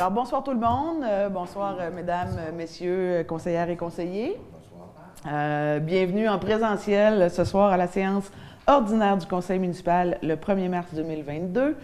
Alors, bonsoir tout le monde. Bonsoir, mesdames, messieurs, conseillères et conseillers. Bonsoir. Bienvenue en présentiel ce soir à la séance ordinaire du Conseil municipal le 1er mars 2022.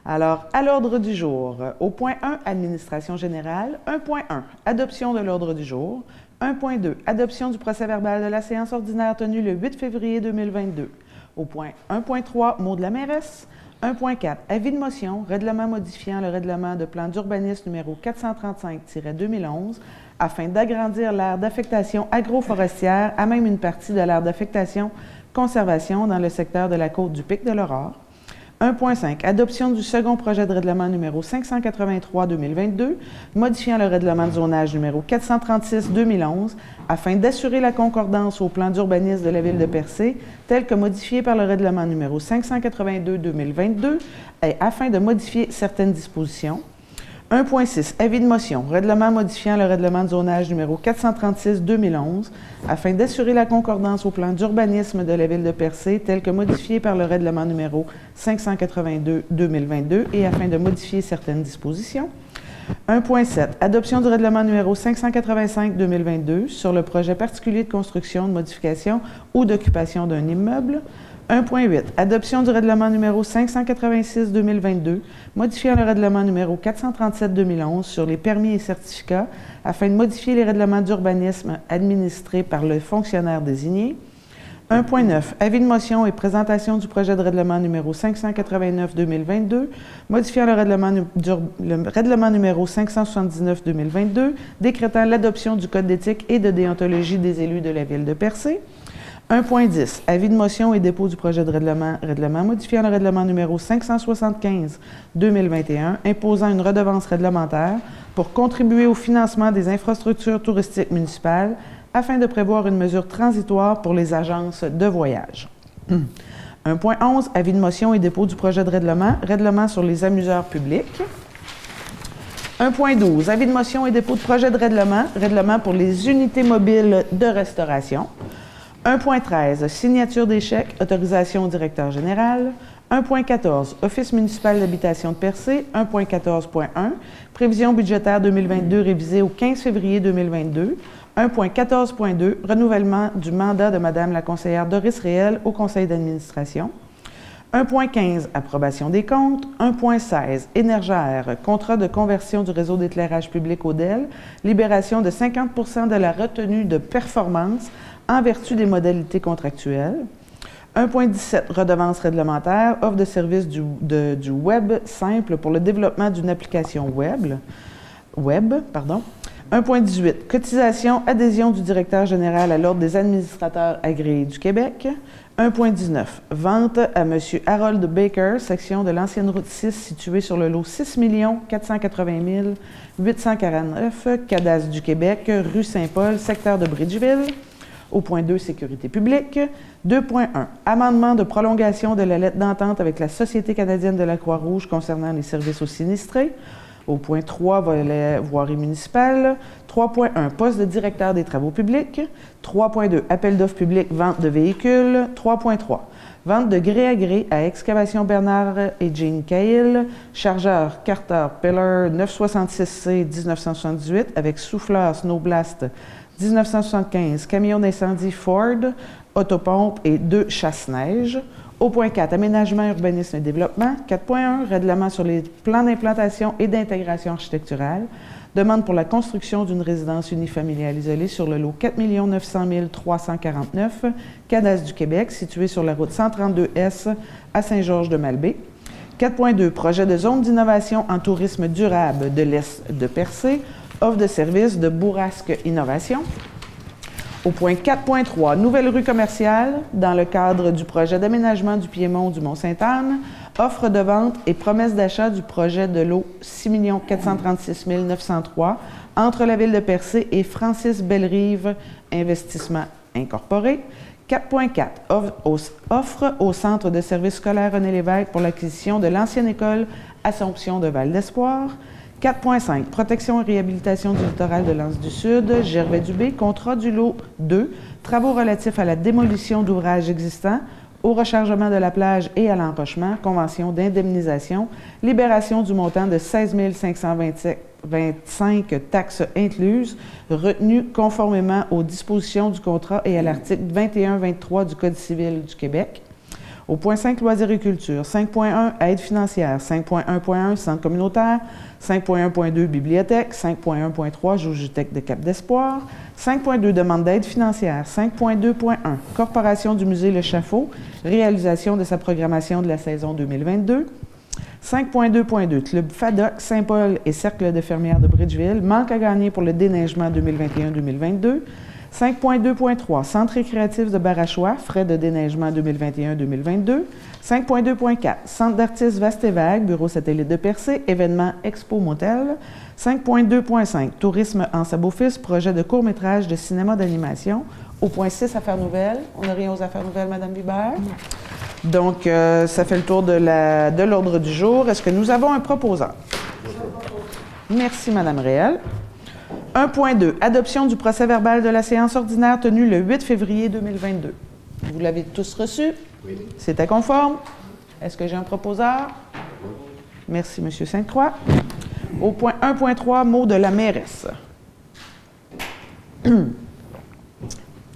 Alors, à l'ordre du jour, au point 1, administration générale. 1.1, adoption de l'ordre du jour. 1.2, adoption du procès-verbal de la séance ordinaire tenue le 8 février 2022. Au point 1.3, mot de la mairesse. 1.4, avis de motion, règlement modifiant le règlement de plan d'urbanisme numéro 435-2011 afin d'agrandir l'aire d'affectation agroforestière à même une partie de l'aire d'affectation conservation dans le secteur de la côte du Pic de l'Aurore. 1.5, adoption du second projet de règlement numéro 583-2022, modifiant le règlement de zonage numéro 436-2011, afin d'assurer la concordance au plan d'urbanisme de la ville de Percé, tel que modifié par le règlement numéro 582-2022, et afin de modifier certaines dispositions. 1.6, avis de motion, règlement modifiant le règlement de zonage numéro 436-2011 afin d'assurer la concordance au plan d'urbanisme de la ville de Percé tel que modifié par le règlement numéro 582-2022 et afin de modifier certaines dispositions. 1.7, adoption du règlement numéro 585-2022 sur le projet particulier de construction, de modification ou d'occupation d'un immeuble. 1.8, adoption du règlement numéro 586-2022, modifiant le règlement numéro 437-2011 sur les permis et certificats afin de modifier les règlements d'urbanisme administrés par le fonctionnaire désigné. 1.9, avis de motion et présentation du projet de règlement numéro 589-2022, modifiant le règlement numéro 579-2022, décrétant l'adoption du Code d'éthique et de déontologie des élus de la ville de Percé. 1.10, avis de motion et dépôt du projet de règlement modifiant le règlement numéro 575-2021, imposant une redevance réglementaire pour contribuer au financement des infrastructures touristiques municipales afin de prévoir une mesure transitoire pour les agences de voyage. 1.11, avis de motion et dépôt du projet de règlement sur les amuseurs publics. 1.12, avis de motion et dépôt de projet de règlement pour les unités mobiles de restauration. 1.13, signature des chèques, autorisation au directeur général. 1.14, Office municipal d'habitation de Percé. 1.14.1, prévision budgétaire 2022 révisée au 15 février 2022. 1.14.2, renouvellement du mandat de Mme la conseillère Doris Réel au conseil d'administration. 1.15, approbation des comptes. 1.16, Énergère, contrat de conversion du réseau d'éclairage public ODEL, libération de 50% de la retenue de performance en vertu des modalités contractuelles. 1.17, redevance réglementaire, offre de service du web simple pour le développement d'une application web. 1.18, cotisation, adhésion du directeur général à l'Ordre des administrateurs agréés du Québec. 1.19, vente à M. Harold Baker, section de l'ancienne route 6 située sur le lot 6 480 849, Cadastre du Québec, rue Saint-Paul, secteur de Bridgeville. Au point 2, sécurité publique. 2.1, amendement de prolongation de la lettre d'entente avec la Société canadienne de la Croix-Rouge concernant les services aux sinistrés. Au point 3, volet voirie municipale. 3.1, poste de directeur des travaux publics. 3.2, appel d'offres public, vente de véhicules. 3.3, vente de gré à gré à Excavation Bernard et Jean Cahill, chargeur Carter Pillar 966C 1978 avec souffleur Snowblast 1975, camion d'incendie Ford, autopompe et 2 chasse-neige. Au point 4, aménagement, urbanisme et développement. 4.1, règlement sur les plans d'implantation et d'intégration architecturale. Demande pour la construction d'une résidence unifamiliale isolée sur le lot 4 900 349, Cadastre du Québec, situé sur la route 132S à Saint-Georges-de-Malbaie. 4.2, projet de zone d'innovation en tourisme durable de l'Est de Percé. Offre de service de Bourrasque Innovation. Au point 4.3, nouvelle rue commerciale dans le cadre du projet d'aménagement du Piémont du Mont-Sainte-Anne. Offre de vente et promesse d'achat du projet de lot 6 436 903 entre la ville de Percé et Francis Bellerive Investissement Incorporé. 4.4, offre au Centre de services scolaires René Lévesque pour l'acquisition de l'ancienne école Assomption de Val-d'Espoir. 4.5, protection et réhabilitation du littoral de l'Anse du Sud, Gervais-Dubé, contrat du lot 2, travaux relatifs à la démolition d'ouvrages existants au rechargement de la plage et à l'enrochement, convention d'indemnisation, libération du montant de 16 525 taxes incluses, retenues conformément aux dispositions du contrat et à l'article 21-23 du Code civil du Québec. Au point 5, loisirs et culture. 5.1, aide financière. 5.1.1, centre communautaire. 5.1.2, bibliothèque. 5.1.3, Jauge-Tech de Cap d'Espoir. 5.2, demande d'aide financière. 5.2.1, corporation du musée Le Chaffault. Réalisation de sa programmation de la saison 2022. 5.2.2, Club FADOC, Saint-Paul et Cercle de fermières de Bridgeville. Manque à gagner pour le déneigement 2021-2022. 5.2.3, Centre récréatif de Barachois, frais de déneigement 2021-2022. 5.2.4, Centre d'artistes Vaste et Vague, bureau satellite de Percé, événement Expo Motel. 5.2.5, Tourisme en Sabot-Fils, projet de court-métrage de cinéma d'animation. Au point 6, Affaires nouvelles. On n'a rien aux Affaires nouvelles, Mme Bibert? Donc, ça fait le tour de l'ordre du jour. Est-ce que nous avons un proposant? Merci, Mme Réal. 1.2, adoption du procès-verbal de la séance ordinaire tenue le 8 février 2022. Vous l'avez tous reçu? Oui. C'était conforme? Est-ce que j'ai un proposeur? Merci, M. Sainte-Croix. Au point 1.3, mot de la mairesse.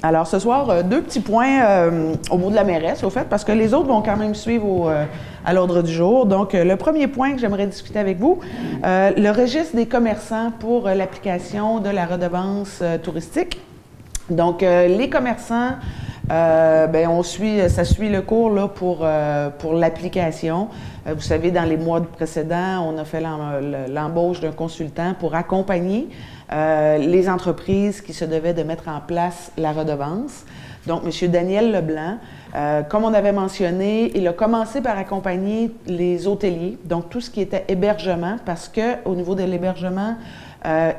Alors, ce soir, deux petits points au mot de la mairesse, au fait, parce que les autres vont quand même suivre à l'ordre du jour. Donc, le premier point que j'aimerais discuter avec vous, le registre des commerçants pour l'application de la redevance touristique. Donc, les commerçants, ça suit le cours là, pour l'application. Vous savez, dans les mois précédents, on a fait l'embauche d'un consultant pour accompagner les entreprises qui se devaient de mettre en place la redevance. Donc, M. Daniel Leblanc, comme on avait mentionné, il a commencé par accompagner les hôteliers, donc tout ce qui était hébergement, parce qu'au niveau de l'hébergement,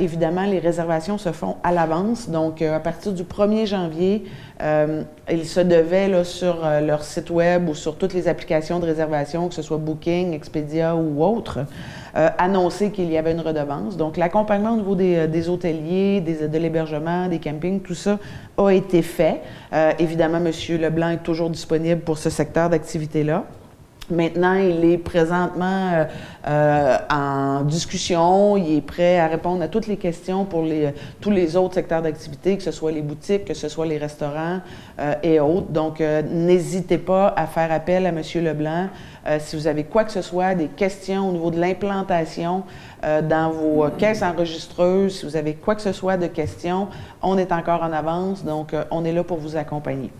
évidemment, les réservations se font à l'avance. Donc, à partir du 1er janvier, ils se devaient là, sur leur site web ou sur toutes les applications de réservation, que ce soit Booking, Expedia ou autre, annoncer qu'il y avait une redevance. Donc, l'accompagnement au niveau des hôteliers, de l'hébergement, des campings, tout ça a été fait. Évidemment, M. Leblanc est toujours disponible pour ce secteur d'activité-là. Maintenant, il est présentement en discussion, il est prêt à répondre à toutes les questions pour tous les autres secteurs d'activité, que ce soit les boutiques, que ce soit les restaurants et autres. Donc, n'hésitez pas à faire appel à M. Leblanc si vous avez quoi que ce soit, des questions au niveau de l'implantation dans vos caisses enregistreuses, si vous avez quoi que ce soit de questions, on est encore en avance, donc on est là pour vous accompagner.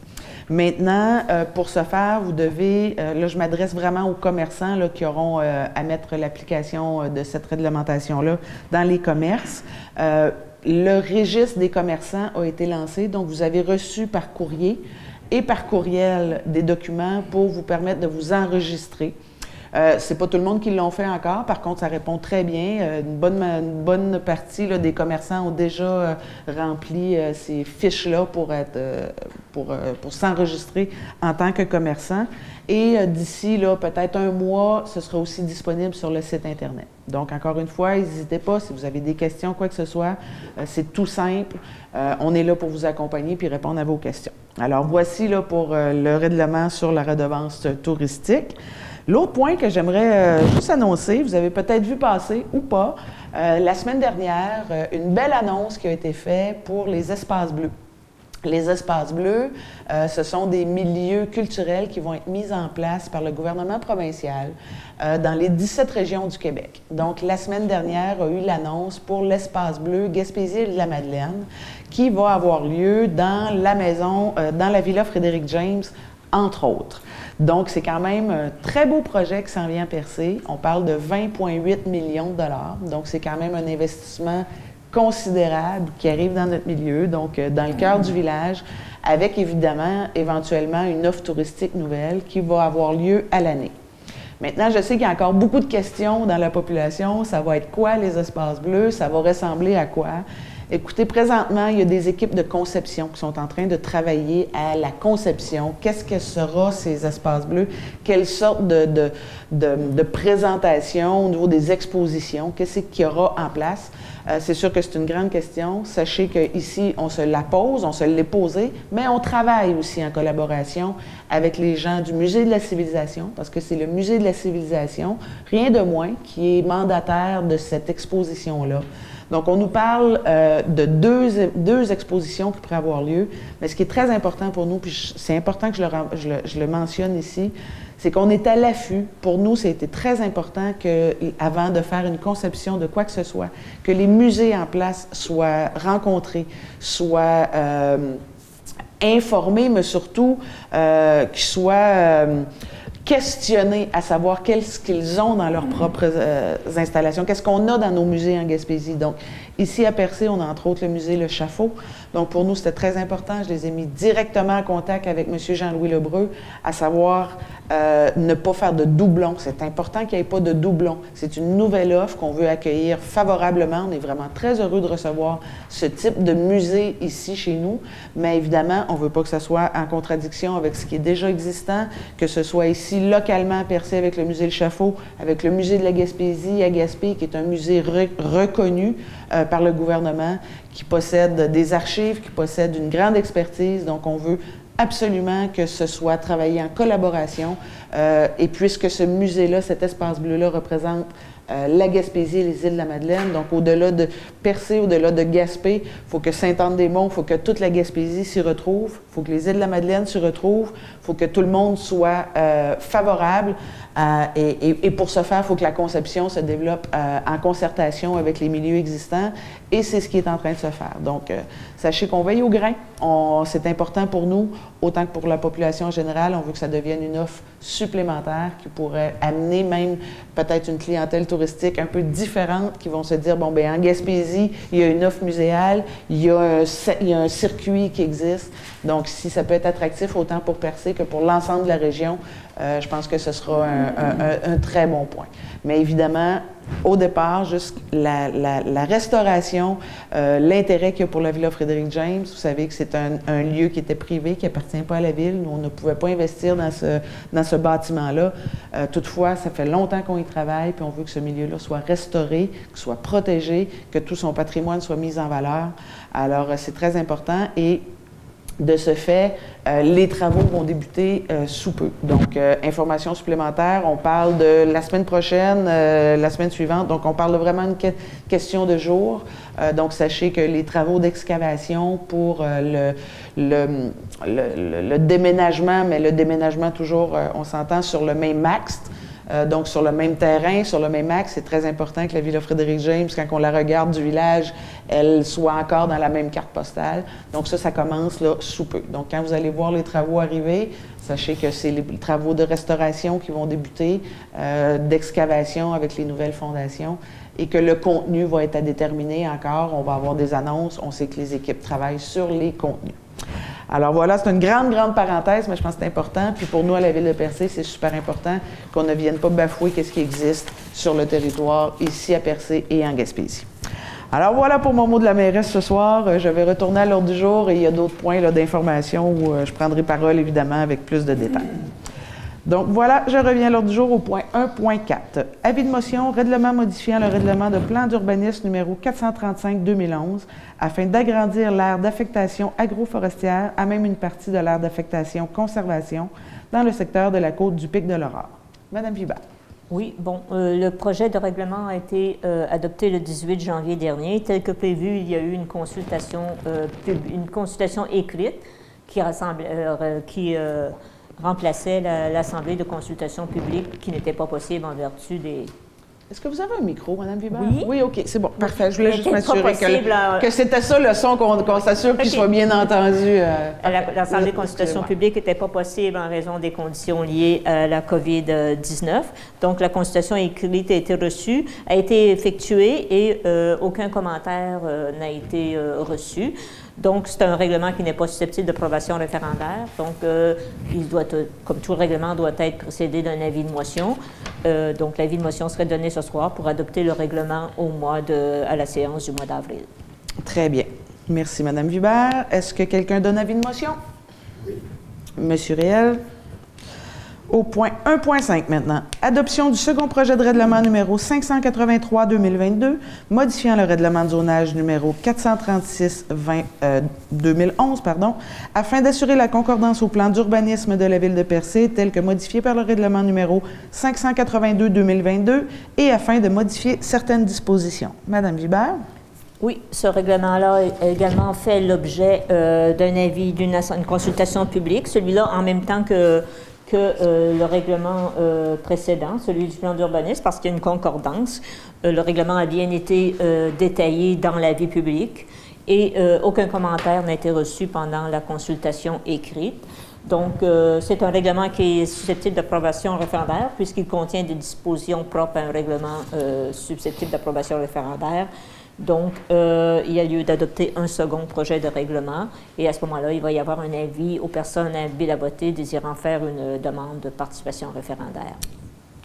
Maintenant, pour ce faire, vous devez, là je m'adresse vraiment aux commerçants là, qui auront à mettre l'application de cette réglementation-là dans les commerces. Le registre des commerçants a été lancé, donc vous avez reçu par courrier et par courriel des documents pour vous permettre de vous enregistrer. C'est pas tout le monde qui l'ont fait encore. Par contre, ça répond très bien. Une bonne partie là, des commerçants ont déjà rempli ces fiches-là pour s'enregistrer en tant que commerçant. Et d'ici peut-être un mois, ce sera aussi disponible sur le site Internet. Donc, encore une fois, n'hésitez pas si vous avez des questions, quoi que ce soit. C'est tout simple. On est là pour vous accompagner puis répondre à vos questions. Alors, voici là, pour le règlement sur la redevance touristique. L'autre point que j'aimerais juste annoncer, vous avez peut-être vu passer ou pas, la semaine dernière, une belle annonce qui a été faite pour les espaces bleus. Les espaces bleus, ce sont des milieux culturels qui vont être mis en place par le gouvernement provincial dans les 17 régions du Québec. Donc, la semaine dernière a eu l'annonce pour l'espace bleu Gaspésie-Île-de-la-Madeleine qui va avoir lieu dans la maison, dans la Villa Frédéric-James, entre autres. Donc, c'est quand même un très beau projet qui s'en vient percer. On parle de 20,8 millions de dollars. Donc, c'est quand même un investissement considérable qui arrive dans notre milieu, donc dans le cœur du village, avec évidemment, éventuellement, une offre touristique nouvelle qui va avoir lieu à l'année. Maintenant, je sais qu'il y a encore beaucoup de questions dans la population. Ça va être quoi les espaces bleus? Ça va ressembler à quoi? Écoutez, présentement, il y a des équipes de conception qui sont en train de travailler à la conception. Qu'est-ce que sera ces espaces bleus? Quelle sorte de présentation au niveau des expositions? Qu'est-ce qu'il y aura en place? C'est sûr que c'est une grande question. Sachez qu'ici, on se la pose, on se l'est posée, mais on travaille aussi en collaboration avec les gens du Musée de la Civilisation, parce que c'est le Musée de la Civilisation, rien de moins, qui est mandataire de cette exposition-là. Donc, on nous parle de deux expositions qui pourraient avoir lieu, mais ce qui est très important pour nous, puis c'est important que je le mentionne ici, c'est qu'on est à l'affût. Pour nous, c'était très important que, avant de faire une conception de quoi que ce soit, que les musées en place soient rencontrés, soient informés, mais surtout qu'ils soient questionnés à savoir qu'est-ce qu'ils ont dans leurs propres installations, qu'est-ce qu'on a dans nos musées en Gaspésie. Donc, ici à Percé, on a entre autres le musée Le Chaffaut. Donc, pour nous, c'était très important. Je les ai mis directement en contact avec M. Jean-Louis Lebreu, à savoir ne pas faire de doublons. C'est important qu'il n'y ait pas de doublons. C'est une nouvelle offre qu'on veut accueillir favorablement. On est vraiment très heureux de recevoir ce type de musée ici chez nous. Mais évidemment, on ne veut pas que ça soit en contradiction avec ce qui est déjà existant, que ce soit ici localement à Percé avec le musée Le Chaffaut, avec le musée de la Gaspésie à Gaspé, qui est un musée reconnu par le gouvernement, qui possède des archives, qui possède une grande expertise. Donc, on veut absolument que ce soit travaillé en collaboration. Et puisque ce musée-là, cet espace bleu-là, représente la Gaspésie et les îles de la Madeleine, donc au-delà de Percé, au-delà de Gaspé, il faut que Sainte-Anne-des-Monts, il faut que toute la Gaspésie s'y retrouve, il faut que les îles de la Madeleine s'y retrouvent, il faut que tout le monde soit favorable. Et pour ce faire, il faut que la conception se développe en concertation avec les milieux existants, et c'est ce qui est en train de se faire. Donc, sachez qu'on veille au grain. C'est important pour nous, autant que pour la population en général. On veut que ça devienne une offre supplémentaire qui pourrait amener même peut-être une clientèle touristique un peu différente, qui vont se dire, bon, bien, en Gaspésie, il y a une offre muséale, il y a un circuit qui existe. Donc, si ça peut être attractif autant pour Percé que pour l'ensemble de la région, je pense que ce sera un très bon point. Mais évidemment, au départ, juste la restauration, l'intérêt qu'il y a pour la Villa Frédéric James, vous savez que c'est un lieu qui était privé, qui n'appartient pas à la ville. Nous, on ne pouvait pas investir dans ce bâtiment-là. Toutefois, ça fait longtemps qu'on y travaille, puis on veut que ce milieu-là soit restauré, qu'il soit protégé, que tout son patrimoine soit mis en valeur. Alors, c'est très important. Et de ce fait, les travaux vont débuter sous peu. Donc, information supplémentaire, on parle de la semaine prochaine, la semaine suivante. Donc, on parle de vraiment une question de jours. Donc, sachez que les travaux d'excavation pour le déménagement, mais le déménagement toujours, on s'entend, sur le même axe. Donc, sur le même terrain, sur le même axe, c'est très important que la Villa Frédéric James, quand on la regarde du village, elle soit encore dans la même carte postale. Donc, ça commence là sous peu. Donc, quand vous allez voir les travaux arriver, sachez que c'est les travaux de restauration qui vont débuter, d'excavation avec les nouvelles fondations, et que le contenu va être à déterminer encore. On va avoir des annonces. On sait que les équipes travaillent sur les contenus. Alors voilà, c'est une grande, grande parenthèse, mais je pense que c'est important. Puis pour nous, à la Ville de Percé, c'est super important qu'on ne vienne pas bafouer ce qui existe sur le territoire, ici à Percé et en Gaspésie. Alors voilà pour mon mot de la mairesse ce soir. Je vais retourner à l'ordre du jour et il y a d'autres points d'information où je prendrai parole, évidemment, avec plus de détails. Donc voilà, je reviens à l'ordre du jour au point 1.4. Avis de motion, règlement modifiant le règlement de plan d'urbanisme numéro 435-2011 afin d'agrandir l'aire d'affectation agroforestière à même une partie de l'aire d'affectation conservation dans le secteur de la côte du Pic de l'Aurore. Madame Vibert. Oui, bon, le projet de règlement a été adopté le 18 janvier dernier. Tel que prévu, il y a eu une consultation écrite qui remplaçait l'Assemblée de consultation publique qui n'était pas possible en vertu des... Est-ce que vous avez un micro, Mme Vibert? Oui. Oui, OK, c'est bon, parfait. Je voulais juste m'assurer que c'était ça le son, qu'on s'assure qu'il soit bien entendu. L'Assemblée de consultation publique n'était pas possible en raison des conditions liées à la COVID-19. Donc, la consultation écrite a été reçue, a été effectuée et aucun commentaire n'a été reçu. Donc, c'est un règlement qui n'est pas susceptible d'approbation référendaire. Donc, il doit, comme tout règlement, doit être précédé d'un avis de motion. Donc, l'avis de motion serait donné ce soir pour adopter le règlement à la séance du mois d'avril. Très bien. Merci, Mme Vibert. Est-ce que quelqu'un donne avis de motion? Oui. Monsieur Réel. Au point 1.5 maintenant. Adoption du second projet de règlement numéro 583-2022, modifiant le règlement de zonage numéro 436-2011, afin d'assurer la concordance au plan d'urbanisme de la Ville de Percé, tel que modifié par le règlement numéro 582-2022, et afin de modifier certaines dispositions. Madame Vibert. Oui, ce règlement-là a également fait l'objet d'un avis, d'une consultation publique, celui-là en même temps que le règlement précédent, celui du plan d'urbanisme, parce qu'il y a une concordance. Le règlement a bien été détaillé dans l'avis public et aucun commentaire n'a été reçu pendant la consultation écrite. Donc, c'est un règlement qui est susceptible d'approbation référendaire puisqu'il contient des dispositions propres à un règlement susceptible d'approbation référendaire. Donc, il y a lieu d'adopter un second projet de règlement et à ce moment-là, il va y avoir un avis aux personnes habiles à voter désirant faire une demande de participation référendaire.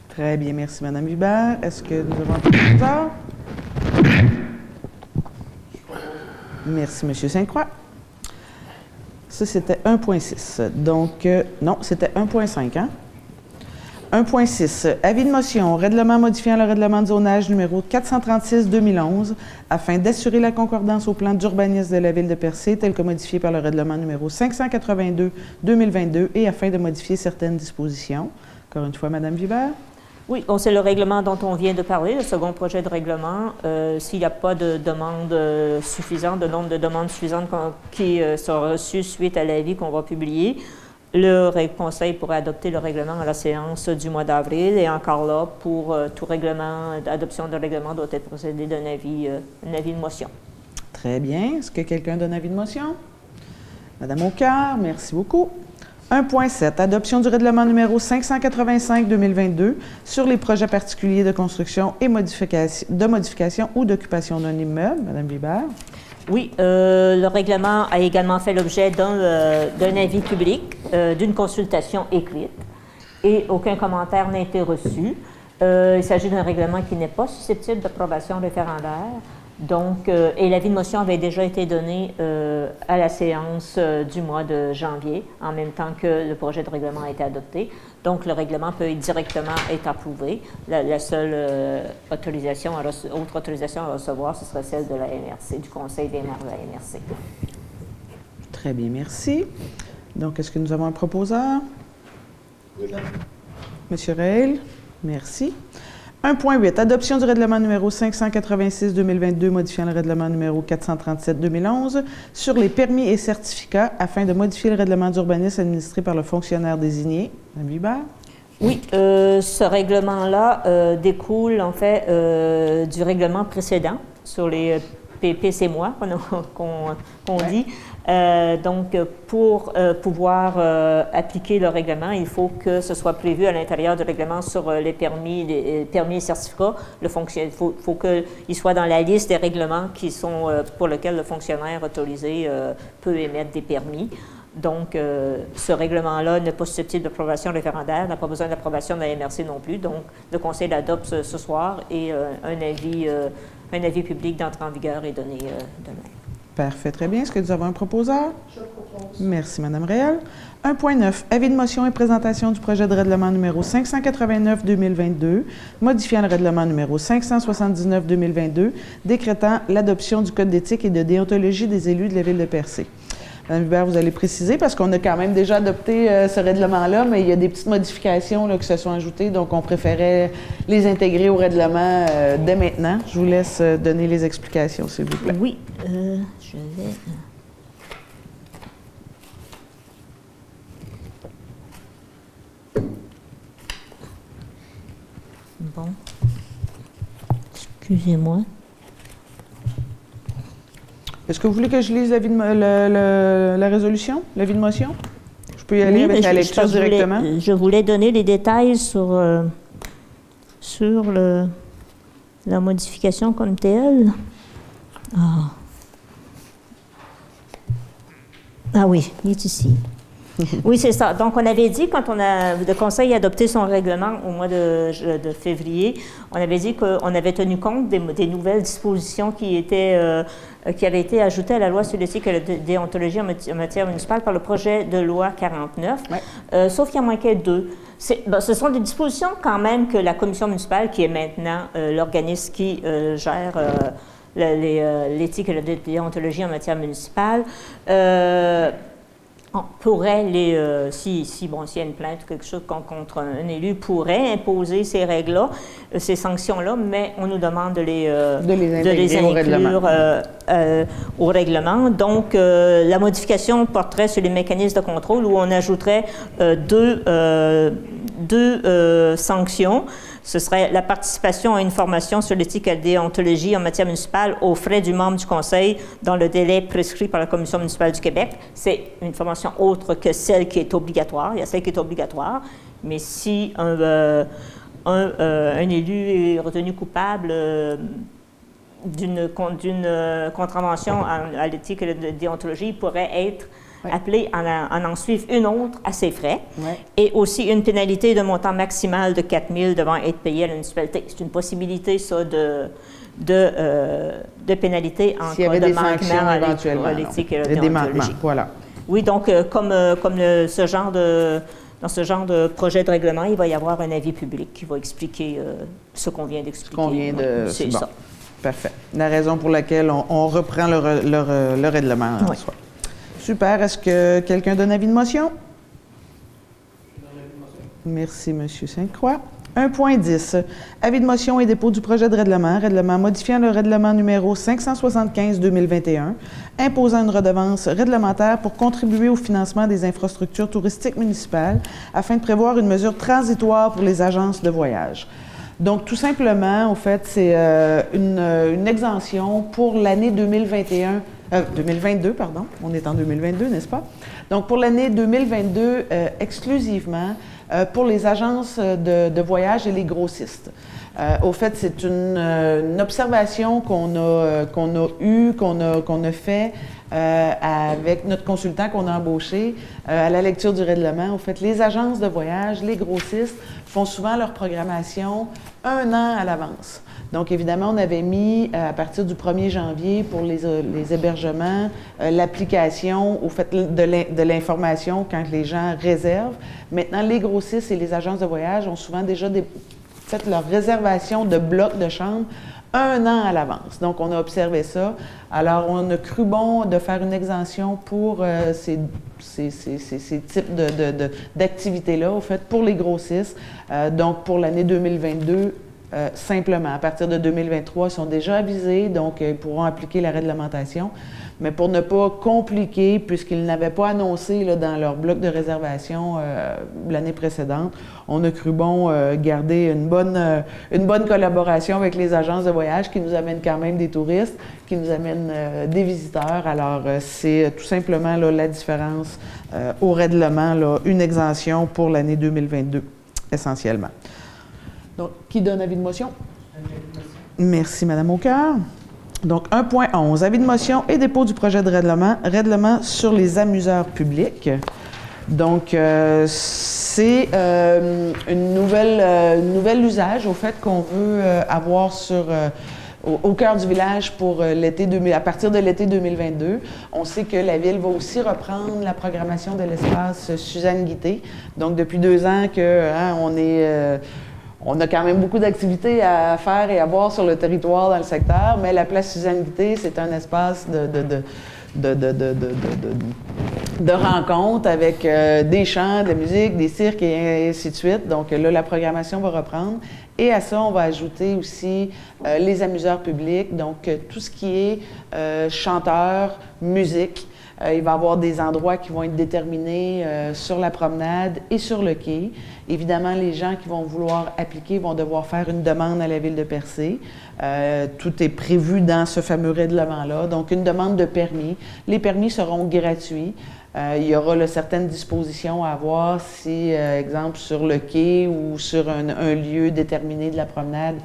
Très bien, merci Mme Hubert. Est-ce que nous avons un proposeur? Merci M. Sainte-Croix. Ça, c'était 1.6. Donc, non, c'était 1.5, hein? 1.6. Avis de motion. Règlement modifiant le règlement de zonage numéro 436-2011 afin d'assurer la concordance au plan d'urbanisme de la Ville de Percé tel que modifié par le règlement numéro 582-2022 et afin de modifier certaines dispositions. Encore une fois, Mme Vibert. Oui, bon, c'est le règlement dont on vient de parler, le second projet de règlement. S'il n'y a pas de demande suffisante, de nombre de demandes suffisantes qui sont reçues suite à l'avis qu'on va publier, le Conseil pourrait adopter le règlement à la séance du mois d'avril et encore là, pour tout règlement, adoption de règlement doit être procédé d'un avis de motion. Très bien. Est-ce que quelqu'un donne avis de motion? Madame Aucard, merci beaucoup. 1.7. Adoption du règlement numéro 585-2022 sur les projets particuliers de construction et de modification ou d'occupation d'un immeuble. Madame Vibert. Oui, le règlement a également fait l'objet d'un avis public, d'une consultation écrite et aucun commentaire n'a été reçu. Il s'agit d'un règlement qui n'est pas susceptible d'approbation référendaire. Donc, et l'avis de motion avait déjà été donné à la séance du mois de janvier, en même temps que le projet de règlement a été adopté. Donc, le règlement peut directement être approuvé. La seule autre autorisation à recevoir, ce serait celle de la MRC, du Conseil des maires de la MRC. Très bien, merci. Donc, est-ce que nous avons un proposeur? Oui. Monsieur Reil, merci. 1.8. Adoption du règlement numéro 586-2022 modifiant le règlement numéro 437-2011 sur les permis et certificats afin de modifier le règlement d'urbanisme administré par le fonctionnaire désigné. Mme Hubert. Oui, ce règlement-là découle en fait du règlement précédent sur les PCMOI qu'on dit. Donc, pour pouvoir appliquer le règlement, il faut que ce soit prévu à l'intérieur du règlement sur les permis et certificats. Il faut qu'il soit dans la liste des règlements qui sont, pour lesquels le fonctionnaire autorisé peut émettre des permis. Donc, ce règlement-là n'est pas susceptible d'approbation référendaire, n'a pas besoin d'approbation de la MRC non plus. Donc, le Conseil l'adopte ce soir et un avis public d'entrée en vigueur est donné demain. Parfait, très bien. Est-ce que nous avons un proposeur? Je propose. Merci, Mme Réal. 1.9. Avis de motion et présentation du projet de règlement numéro 589-2022, modifiant le règlement numéro 579-2022, décrétant l'adoption du Code d'éthique et de déontologie des élus de la Ville de Percé. Mme Hubert, vous allez préciser, parce qu'on a quand même déjà adopté ce règlement-là, mais il y a des petites modifications là, qui se sont ajoutées, donc on préférait les intégrer au règlement dès maintenant. Je vous laisse donner les explications, s'il vous plaît. Oui, je vais... Bon. Excusez-moi. Est-ce que vous voulez que je lise la résolution, l'avis de motion? Je peux y aller avec la lecture directement? Je voulais donner les détails sur la modification comme telle. Ah oui, il est ici. Oui, c'est ça. Donc, on avait dit, quand le Conseil a adopté son règlement au mois de février, on avait dit qu'on avait tenu compte des nouvelles dispositions qui avaient été ajoutées à la loi sur l'éthique et la déontologie en matière municipale par le projet de loi 49, ouais. Sauf qu'il en manquait deux. Ce sont des dispositions quand même que la commission municipale, qui est maintenant l'organisme qui gère l'éthique et la déontologie en matière municipale, on pourrait s'il y a une plainte ou quelque chose contre un élu, pourrait imposer ces règles-là, ces sanctions-là, mais on nous demande de les inclure au règlement. Donc, la modification porterait sur les mécanismes de contrôle où on ajouterait deux sanctions. Ce serait la participation à une formation sur l'éthique et la déontologie en matière municipale aux frais du membre du Conseil dans le délai prescrit par la Commission municipale du Québec. C'est une formation autre que celle qui est obligatoire. Il y a celle qui est obligatoire, mais si un élu est retenu coupable d'une contravention à l'éthique et la déontologie, il pourrait être appelé à en suivre une autre à ses frais, et aussi une pénalité de montant maximal de 4 000 devant être payée à la municipalité. C'est une possibilité, ça, de pénalité en cas de manquement à l'éthique et la déontologie. Voilà. Oui, donc, dans ce genre de projet de règlement, il va y avoir un avis public qui va expliquer ce qu'on vient d'expliquer. C'est ça. Parfait. La raison pour laquelle on reprend le règlement en soi. Super. Est-ce que quelqu'un donne avis de motion? Merci, M. Sainte-Croix. 1.10. Avis de motion et dépôt du projet de règlement. Règlement modifiant le règlement numéro 575-2021, imposant une redevance réglementaire pour contribuer au financement des infrastructures touristiques municipales afin de prévoir une mesure transitoire pour les agences de voyage. Donc, tout simplement, au fait, c'est une exemption pour l'année 2022, pardon. On est en 2022, n'est-ce pas? Donc, pour l'année 2022, exclusivement pour les agences de voyage et les grossistes. Au fait, c'est une observation qu'on a fait avec notre consultant qu'on a embauché à la lecture du règlement. Au fait, les agences de voyage, les grossistes font souvent leur programmation 1 an à l'avance. Donc, évidemment, on avait mis, à partir du 1er janvier, pour les hébergements, l'application au fait de l'information quand les gens réservent. Maintenant, les grossistes et les agences de voyage ont souvent déjà fait leur réservation de blocs de chambres 1 an à l'avance. Donc, on a observé ça. Alors, on a cru bon de faire une exemption pour ces types d'activités-là, au fait, pour les grossistes. Donc, pour l'année 2022, simplement. À partir de 2023, ils sont déjà avisés, donc ils pourront appliquer la réglementation. Mais pour ne pas compliquer, puisqu'ils n'avaient pas annoncé là, dans leur bloc de réservation l'année précédente, on a cru bon garder une bonne collaboration avec les agences de voyage qui nous amènent quand même des touristes, qui nous amènent des visiteurs. Alors, c'est tout simplement là, la différence au règlement, là, une exemption pour l'année 2022, essentiellement. Donc, qui donne avis de motion? Merci, Mme Aucoeur. Donc, 1.11, avis de motion et dépôt du projet de règlement sur les amuseurs publics. Donc, c'est une nouvelle usage, au fait, qu'on veut avoir au cœur du village pour à partir de l'été 2022. On sait que la Ville va aussi reprendre la programmation de l'espace Suzanne Guitté. Donc, depuis 2 ans on a quand même beaucoup d'activités à faire et à voir sur le territoire dans le secteur, mais la place Suzanne Guitté, c'est un espace de rencontres avec des chants, de la musique, des cirques et ainsi de suite. Donc là, la programmation va reprendre. Et à ça, on va ajouter aussi les amuseurs publics, donc tout ce qui est chanteurs, musique. Il va y avoir des endroits qui vont être déterminés sur la promenade et sur le quai. Évidemment, les gens qui vont vouloir appliquer vont devoir faire une demande à la Ville de Percé. Tout est prévu dans ce fameux règlement-là. Donc, une demande de permis. Les permis seront gratuits. Il y aura là, certaines dispositions à avoir si, exemple, sur le quai ou sur un lieu déterminé de la promenade,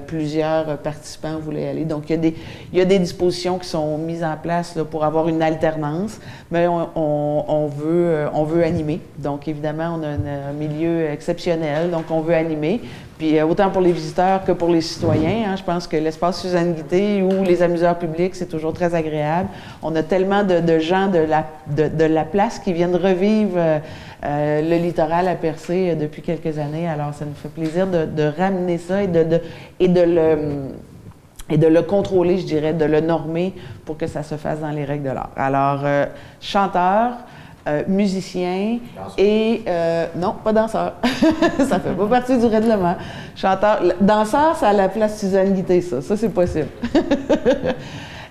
plusieurs participants voulaient y aller. Donc, il y a des dispositions qui sont mises en place là, pour avoir une alternance, mais on veut animer. Donc, évidemment, on a un milieu exceptionnel, donc on veut animer. Puis autant pour les visiteurs que pour les citoyens, hein, je pense que l'espace Suzanne Guitté ou les amuseurs publics, c'est toujours très agréable. On a tellement de gens de la place qui viennent revivre le littoral à Percé depuis quelques années. Alors, ça nous fait plaisir de ramener ça et de le contrôler, je dirais, de le normer pour que ça se fasse dans les règles de l'art. Alors, chanteur, musicien et... non, pas danseur. Ça fait pas partie du règlement. Chanteur... Danseur, c'est à la place Suzanne Guitté, ça. Ça, c'est possible.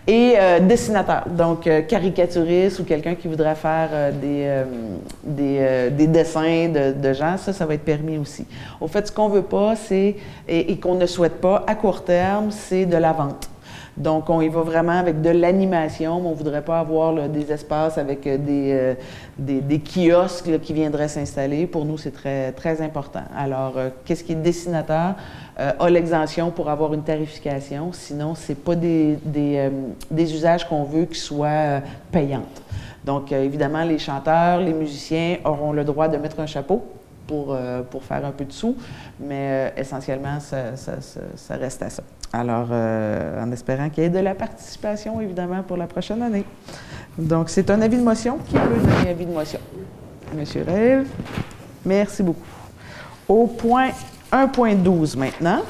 Et dessinateur, donc caricaturiste ou quelqu'un qui voudrait faire des dessins de gens, ça va être permis aussi. Au fait, ce qu'on veut pas, c'est, et qu'on ne souhaite pas à court terme, c'est de la vente. Donc, on y va vraiment avec de l'animation, mais on ne voudrait pas avoir là, des espaces avec des kiosques là, qui viendraient s'installer. Pour nous, c'est très, très important. Alors, qu'est-ce qui est dessinateur a l'exemption pour avoir une tarification. Sinon, ce n'est pas des usages qu'on veut qui soient payantes. Donc, évidemment, les chanteurs, les musiciens auront le droit de mettre un chapeau pour faire un peu de sous, mais essentiellement, ça reste à ça. Alors, en espérant qu'il y ait de la participation, évidemment, pour la prochaine année. Donc, c'est un avis de motion. Qui peut donner avis de motion? Monsieur Rêve. Merci beaucoup. Au point 1.12 maintenant.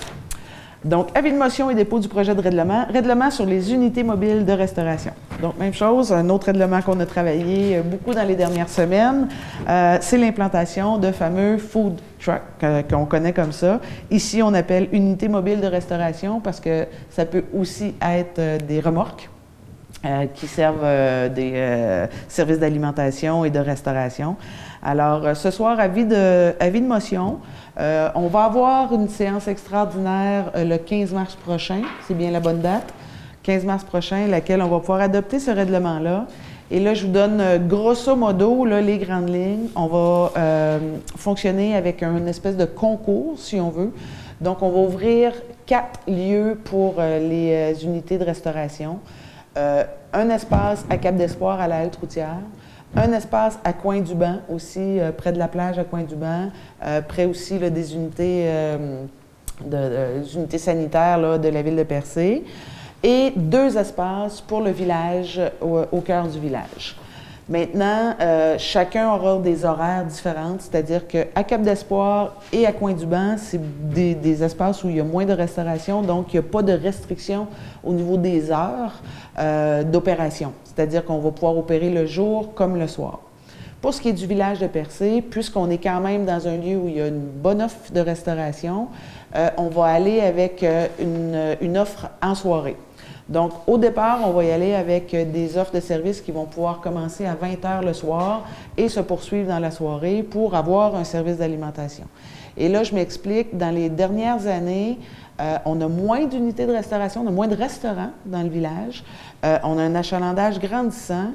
Donc, avis de motion et dépôt du projet de règlement. Règlement sur les unités mobiles de restauration. Donc, même chose, un autre règlement qu'on a travaillé beaucoup dans les dernières semaines, c'est l'implantation de fameux food trucks qu'on connaît comme ça. Ici, on appelle unités mobiles de restauration parce que ça peut aussi être des remorques qui servent des services d'alimentation et de restauration. Alors, ce soir, avis de motion. On va avoir une séance extraordinaire le 15 mars prochain, c'est bien la bonne date, 15 mars prochain, laquelle on va pouvoir adopter ce règlement-là. Et là, je vous donne grosso modo là, les grandes lignes. On va fonctionner avec une espèce de concours, si on veut. Donc, on va ouvrir 4 lieux pour les unités de restauration. Un espace à Cap-d'Espoir, à la halte routière. Un espace à Coin-du-Banc aussi, près de la plage à Coin-du-Banc, près aussi là, des unités, unités sanitaires là, de la ville de Percé. Et 2 espaces pour le village, au cœur du village. Maintenant, chacun aura des horaires différents, c'est-à-dire qu'à Cap-d'Espoir et à Coin-du-Banc, c'est des espaces où il y a moins de restauration, donc il n'y a pas de restriction au niveau des heures d'opération. C'est-à-dire qu'on va pouvoir opérer le jour comme le soir. Pour ce qui est du village de Percé, puisqu'on est quand même dans un lieu où il y a une bonne offre de restauration, on va aller avec une offre en soirée. Donc, au départ, on va y aller avec des offres de services qui vont pouvoir commencer à 20 h le soir et se poursuivre dans la soirée pour avoir un service d'alimentation. Et là, je m'explique, dans les dernières années, on a moins d'unités de restauration, on a moins de restaurants dans le village, on a un achalandage grandissant.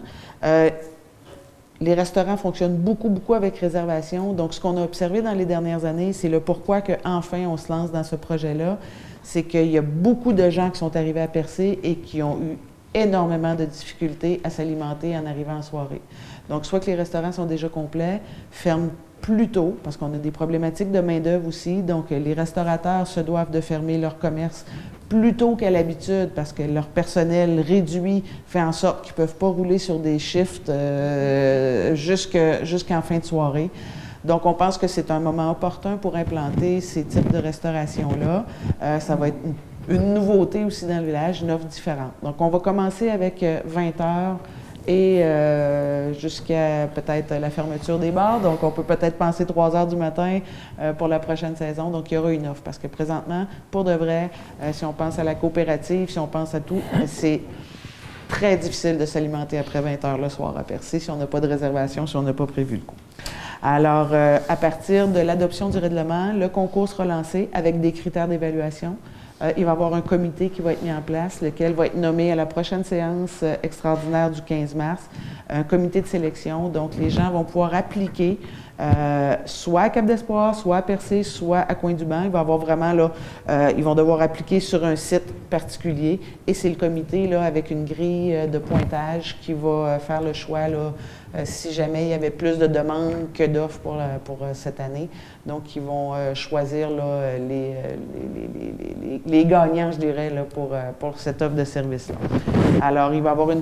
Les restaurants fonctionnent beaucoup avec réservation. Donc, ce qu'on a observé dans les dernières années, c'est le pourquoi qu'enfin on se lance dans ce projet-là. C'est qu'il y a beaucoup de gens qui sont arrivés à Percé et qui ont eu énormément de difficultés à s'alimenter en arrivant en soirée. Donc, soit que les restaurants sont déjà complets, ferment plus tôt, parce qu'on a des problématiques de main-d'œuvre aussi. Donc, les restaurateurs se doivent de fermer leur commerce plus tôt qu'à l'habitude, parce que leur personnel réduit fait en sorte qu'ils ne peuvent pas rouler sur des shifts jusqu'en fin de soirée. Donc, on pense que c'est un moment opportun pour implanter ces types de restauration-là. Ça va être une nouveauté aussi dans le village, une offre différente. Donc, on va commencer avec 20 h et jusqu'à peut-être la fermeture des bars. Donc, on peut peut-être penser 3 h du matin pour la prochaine saison. Donc, il y aura une offre. Parce que présentement, pour de vrai, si on pense à la coopérative, si on pense à tout, c'est très difficile de s'alimenter après 20 h le soir à Percé si on n'a pas de réservation, si on n'a pas prévu le coup. Alors, à partir de l'adoption du règlement, le concours sera lancé avec des critères d'évaluation. Il va y avoir un comité qui va être mis en place, lequel va être nommé à la prochaine séance extraordinaire du 15 mars, un comité de sélection. Donc, les gens vont pouvoir appliquer soit à Cap d'Espoir, soit à Percé, soit à Coin-du-Banc. Il va y avoir vraiment, là, ils vont devoir appliquer sur un site particulier et c'est le comité, là, avec une grille de pointage qui va faire le choix, là, si jamais il y avait plus de demandes que d'offres pour cette année. Donc, ils vont choisir là, les gagnants, je dirais, là, pour cette offre de service-là. Alors, il va y avoir une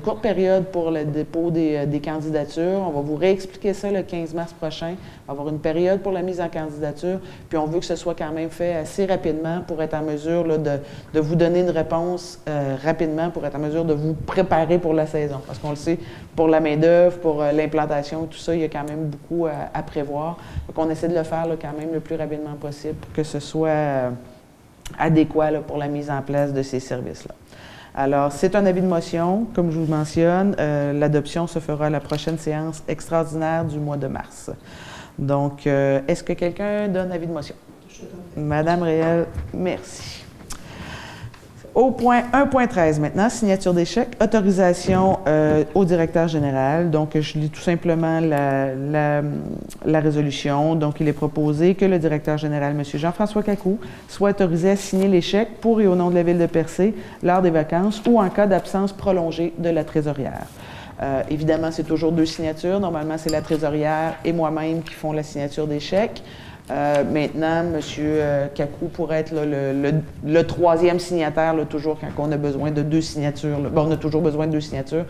courte période pour le dépôt des candidatures. On va vous réexpliquer ça le 15 mars prochain. Il va y avoir une période pour la mise en candidature. Puis, on veut que ce soit quand même fait assez rapidement pour être en mesure là, de vous donner une réponse rapidement, pour être en mesure de vous préparer pour la saison. Parce qu'on le sait, pour la main-d'œuvre, pour l'implantation, tout ça, il y a quand même beaucoup à prévoir. Donc, on essaie de le faire là, quand même le plus rapidement possible pour que ce soit adéquat là, pour la mise en place de ces services-là. Alors, c'est un avis de motion. Comme je vous mentionne, l'adoption se fera à la prochaine séance extraordinaire du mois de mars. Donc, est-ce que quelqu'un donne avis de motion? Madame Réal, merci. Au point 1.13 maintenant, signature des chèques, autorisation au directeur général. Donc, je lis tout simplement la résolution. Donc, il est proposé que le directeur général, M. Jean-François Cacou, soit autorisé à signer les chèques pour et au nom de la Ville de Percé lors des vacances ou en cas d'absence prolongée de la trésorière. Évidemment, c'est toujours 2 signatures. Normalement, c'est la trésorière et moi-même qui font la signature des chèques. Maintenant, M. Cacou pourrait être là, le 3e signataire, là, toujours quand on a besoin de 2 signatures. Là. Bon, on a toujours besoin de 2 signatures,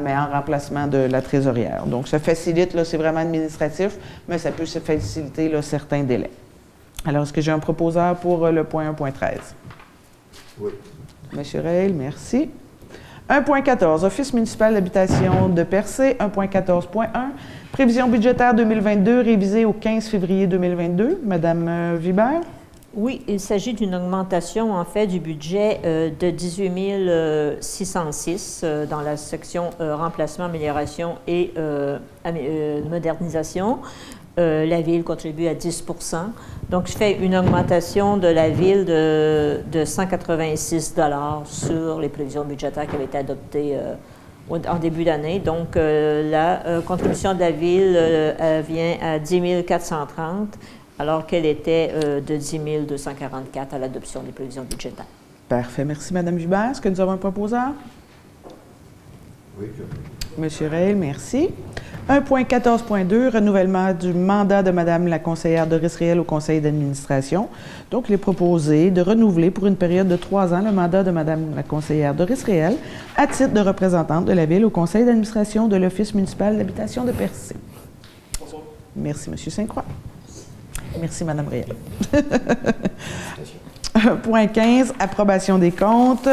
mais en remplacement de la trésorière. Donc, ça facilite, là, c'est vraiment administratif, mais ça peut se faciliter là, certains délais. Alors, est-ce que j'ai un proposeur pour le point 1.13? Oui. M. Reil, merci. 1.14, Office municipal d'habitation de Percé, 1.14.1, prévision budgétaire 2022 révisée au 15 février 2022. Madame Vibert? Oui, il s'agit d'une augmentation, en fait, du budget de 18 606 dans la section remplacement, amélioration et modernisation. La Ville contribue à 10 %. Donc, je fais une augmentation de la Ville de 186 $ sur les prévisions budgétaires qui avaient été adoptées en début d'année. Donc, la contribution de la Ville vient à 10 430 alors qu'elle était de 10 244 à l'adoption des prévisions budgétaires. Parfait. Merci, Mme Hubert. Est-ce que nous avons un proposeur? Oui. Monsieur Reil, merci. 1.14.2, renouvellement du mandat de Mme la conseillère Doris Réal au conseil d'administration. Donc, il est proposé de renouveler pour une période de 3 ans le mandat de Mme la conseillère Doris Réal à titre de représentante de la Ville au conseil d'administration de l'Office municipal d'habitation de Percé. Merci, M. Sainte-Croix. Merci, Mme Réal. Point 15, approbation des comptes.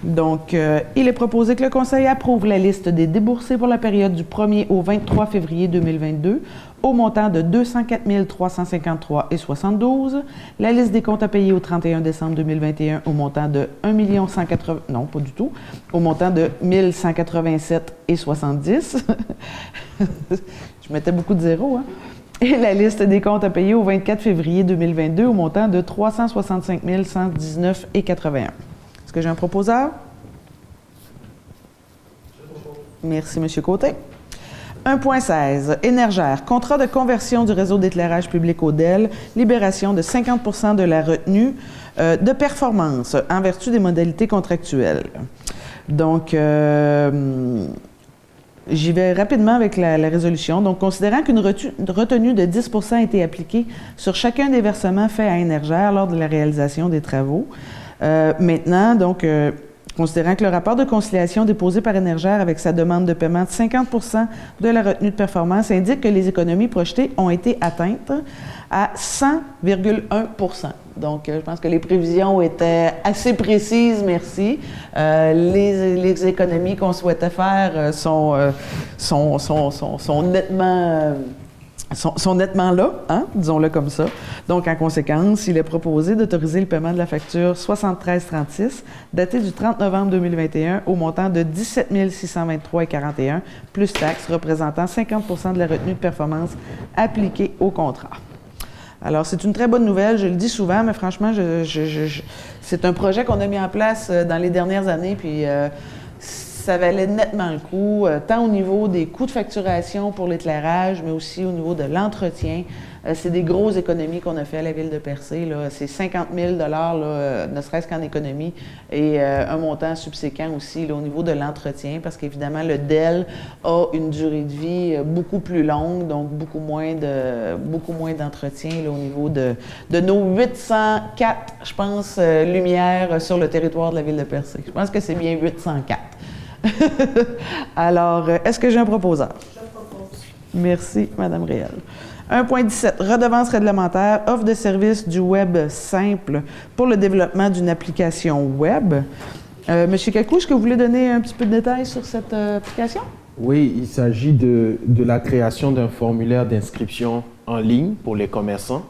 Donc, il est proposé que le Conseil approuve la liste des déboursés pour la période du 1er au 23 février 2022 au montant de 204 353,72 $, la liste des comptes à payer au 31 décembre 2021 au montant de 1 180... Non, pas du tout. Au montant de 1 187,70 $. Je mettais beaucoup de zéros, hein? Et la liste des comptes à payer au 24 février 2022 au montant de 365 119,81 $. Est-ce que j'ai un proposeur? Merci, M. Côté. 1.16, Énergère, contrat de conversion du réseau d'éclairage public au DEL, libération de 50 % de la retenue de performance en vertu des modalités contractuelles. Donc, j'y vais rapidement avec la résolution. Donc, considérant qu'une retenue de 10 % a été appliquée sur chacun des versements faits à Énergère lors de la réalisation des travaux, maintenant, donc, considérant que le rapport de conciliation déposé par Énergère avec sa demande de paiement de 50 % de la retenue de performance indique que les économies projetées ont été atteintes à 100,1 %. Donc, je pense que les prévisions étaient assez précises, merci. Les économies qu'on souhaitait faire sont nettement là, hein? Disons-le comme ça. Donc, en conséquence, il est proposé d'autoriser le paiement de la facture 7336, datée du 30 novembre 2021, au montant de 17 623,41 $, plus taxes, représentant 50 % de la retenue de performance appliquée au contrat. Alors, c'est une très bonne nouvelle, je le dis souvent, mais franchement, c'est un projet qu'on a mis en place dans les dernières années, puis ça valait nettement le coup, tant au niveau des coûts de facturation pour l'éclairage, mais aussi au niveau de l'entretien. C'est des grosses économies qu'on a fait à la Ville de Percé. C'est 50 000 $, ne serait-ce qu'en économie, et un montant subséquent aussi là, au niveau de l'entretien, parce qu'évidemment, le DEL a une durée de vie beaucoup plus longue, donc beaucoup moins d'entretien au niveau de nos 804, je pense, lumières sur le territoire de la Ville de Percé. Je pense que c'est bien 804. Alors, est-ce que j'ai un proposeur? Je propose. Merci, Mme Réal. 1.17, redevance réglementaire, offre de service du web simple pour le développement d'une application web. Monsieur Kakou, est-ce que vous voulez donner un petit peu de détails sur cette application? Oui, il s'agit de la création d'un formulaire d'inscription en ligne pour les commerçants.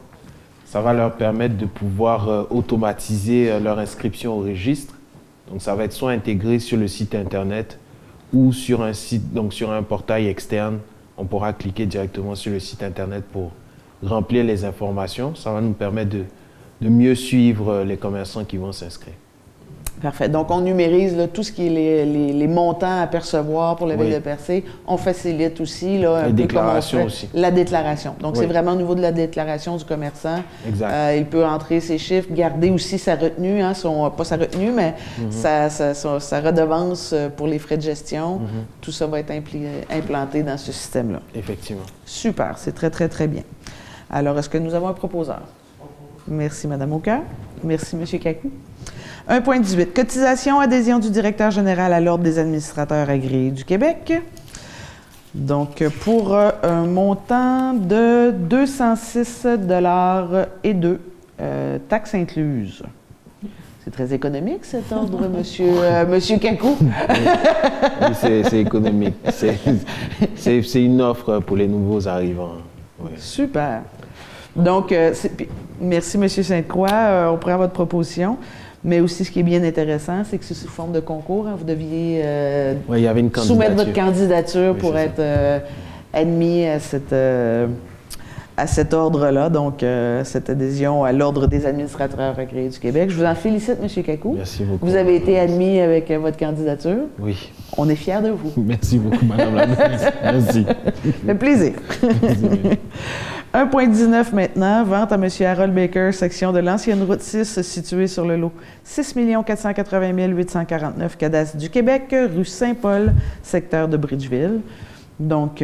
Ça va leur permettre de pouvoir automatiser leur inscription au registre. Donc, ça va être soit intégré sur le site Internet ou sur un site, donc sur un portail externe. On pourra cliquer directement sur le site Internet pour remplir les informations. Ça va nous permettre de mieux suivre les commerçants qui vont s'inscrire. Parfait. Donc, on numérise là, tout ce qui est les montants à percevoir pour la Ville de Percé. On facilite aussi là, la déclaration aussi. La déclaration. Donc, c'est vraiment au niveau de la déclaration du commerçant. Exact. Il peut entrer ses chiffres, garder aussi sa retenue, hein, pas sa retenue, mais sa redevance pour les frais de gestion. Tout ça va être implanté dans ce système-là. Effectivement. Super. C'est très, très, très bien. Alors, est-ce que nous avons un proposeur? Merci, Mme Oka. Merci, M. Kakou. 1.18. Cotisation, adhésion du directeur général à l'Ordre des administrateurs agréés du Québec. Donc, pour un montant de 206 $ et 2, taxes incluses. C'est très économique, cet ordre, monsieur Kakou. Oui, c'est économique. C'est une offre pour les nouveaux arrivants. Oui. Super. Donc, merci, M. Sainte-Croix. On prend votre proposition. Mais aussi, ce qui est bien intéressant, c'est que c'est sous forme de concours. Hein, vous deviez il y avait une soumettre votre candidature pour être admis à cet ordre-là, donc cette adhésion à l'Ordre des administrateurs agréés du Québec. Je vous en félicite, M. Kakou. Merci beaucoup. Vous avez été admis avec votre candidature. Oui. On est fiers de vous. Merci beaucoup, Mme la ministre. Merci. Ça fait plaisir. 1.19 maintenant, vente à M. Harold Baker, section de l'ancienne route 6, située sur le lot 6 480 849, cadastre du Québec, rue Saint-Paul, secteur de Bridgeville. Donc,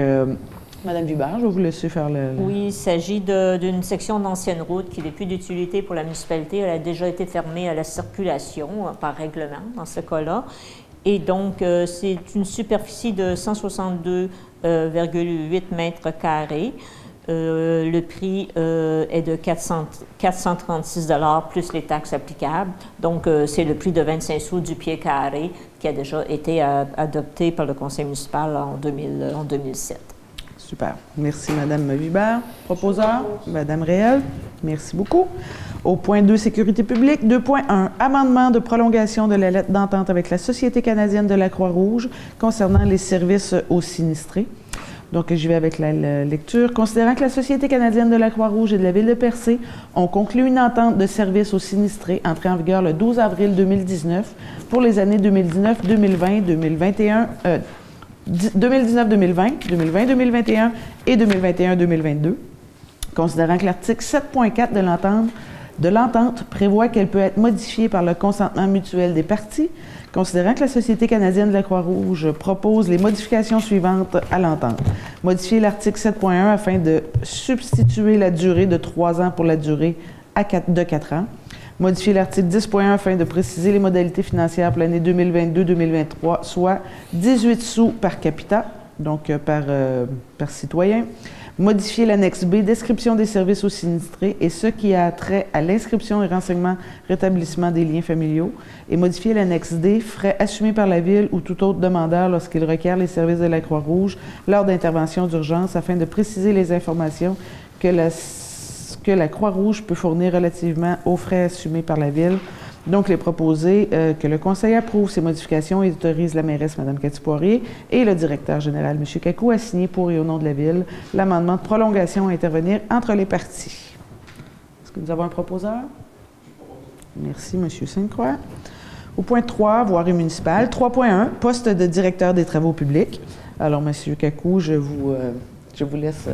Mme Vibert, je vais vous laisser faire le... Oui, il s'agit d'une section d'ancienne route qui n'est plus d'utilité pour la municipalité. Elle a déjà été fermée à la circulation par règlement dans ce cas-là. Et donc, c'est une superficie de 162,8 mètres carrés. Le prix est de 436 $ plus les taxes applicables. Donc, c'est le prix de 25 sous du pied carré qui a déjà été adopté par le conseil municipal en 2007. Super. Merci, Mme Vibert. Proposeur, Mme Réal. Merci beaucoup. Au point 2, sécurité publique. 2.1, amendement de prolongation de la lettre d'entente avec la Société canadienne de la Croix-Rouge concernant les services aux sinistrés. Donc, j'y vais avec la lecture. Considérant que la Société canadienne de la Croix-Rouge et de la Ville de Percé ont conclu une entente de services aux sinistrés entrée en vigueur le 12 avril 2019 pour les années 2019, 2020, 2021, 2019-2020, 2020-2021 et 2021-2022. Considérant que l'article 7.4 de l'entente prévoit qu'elle peut être modifiée par le consentement mutuel des parties, considérant que la Société canadienne de la Croix-Rouge propose les modifications suivantes à l'entente. Modifier l'article 7.1 afin de substituer la durée de 3 ans pour la durée de 4 ans. Modifier l'article 10.1 afin de préciser les modalités financières pour l'année 2022-2023, soit 18 sous par capita, donc par citoyen. Modifier l'annexe B, description des services aux sinistrés et ce qui a trait à l'inscription et renseignement rétablissement des liens familiaux. Et modifier l'annexe D, frais assumés par la Ville ou tout autre demandeur lorsqu'il requiert les services de la Croix-Rouge lors d'interventions d'urgence afin de préciser les informations que la Croix-Rouge peut fournir relativement aux frais assumés par la Ville. Donc, il est proposé que le Conseil approuve ces modifications et autorise la mairesse, Mme Cathy Poirier, et le directeur général, M. Kakou, à signer pour et au nom de la Ville l'amendement de prolongation à intervenir entre les parties. que nous avons un proposeur? Merci, M. Sainte-Croix. Au point 3, voirie municipale. 3.1, poste de directeur des travaux publics. Alors, M. Kakou, je vous laisse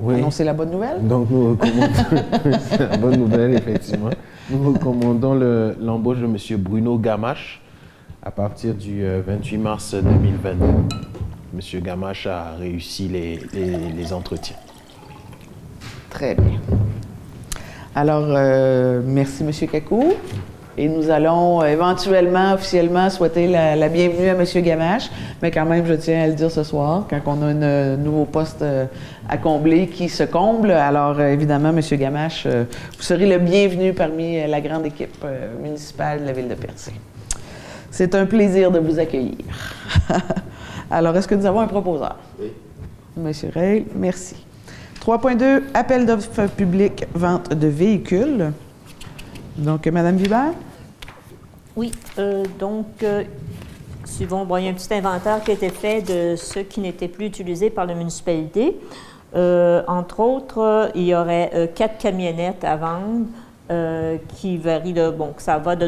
annoncer la bonne nouvelle. Donc, nous recommandons, c'est la bonne nouvelle, effectivement. Nous recommandons l'embauche de M. Bruno Gamache à partir du 28 mars 2022. M. Gamache a réussi les entretiens. Très bien. Alors, merci, M. Kakou. Et nous allons éventuellement, officiellement, souhaiter la bienvenue à M. Gamache. Mais quand même, je tiens à le dire ce soir, quand on a un nouveau poste à combler qui se comble. Alors, évidemment, M. Gamache, vous serez le bienvenu parmi la grande équipe municipale de la Ville de Percé. C'est un plaisir de vous accueillir. Alors, est-ce que nous avons un proposeur? Oui. M. Reil, merci. 3.2, appel d'offres public, vente de véhicules. Donc, Mme Vibert? Oui, suivant, il y a un petit inventaire qui a été fait de ceux qui n'étaient plus utilisés par la municipalité. Entre autres, il y aurait 4 camionnettes à vendre qui varient ça va de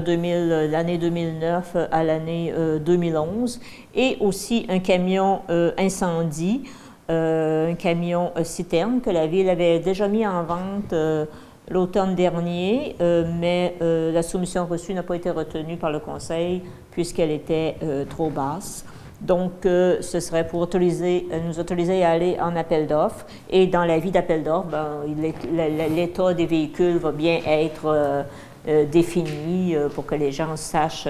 l'année 2009 à l'année 2011, et aussi un camion incendie, un camion citerne que la Ville avait déjà mis en vente l'automne dernier, mais la soumission reçue n'a pas été retenue par le Conseil puisqu'elle était trop basse. Donc, ce serait pour nous autoriser à aller en appel d'offres. Et dans l'avis d'appel d'offres, l'état des véhicules va bien être défini pour que les gens sachent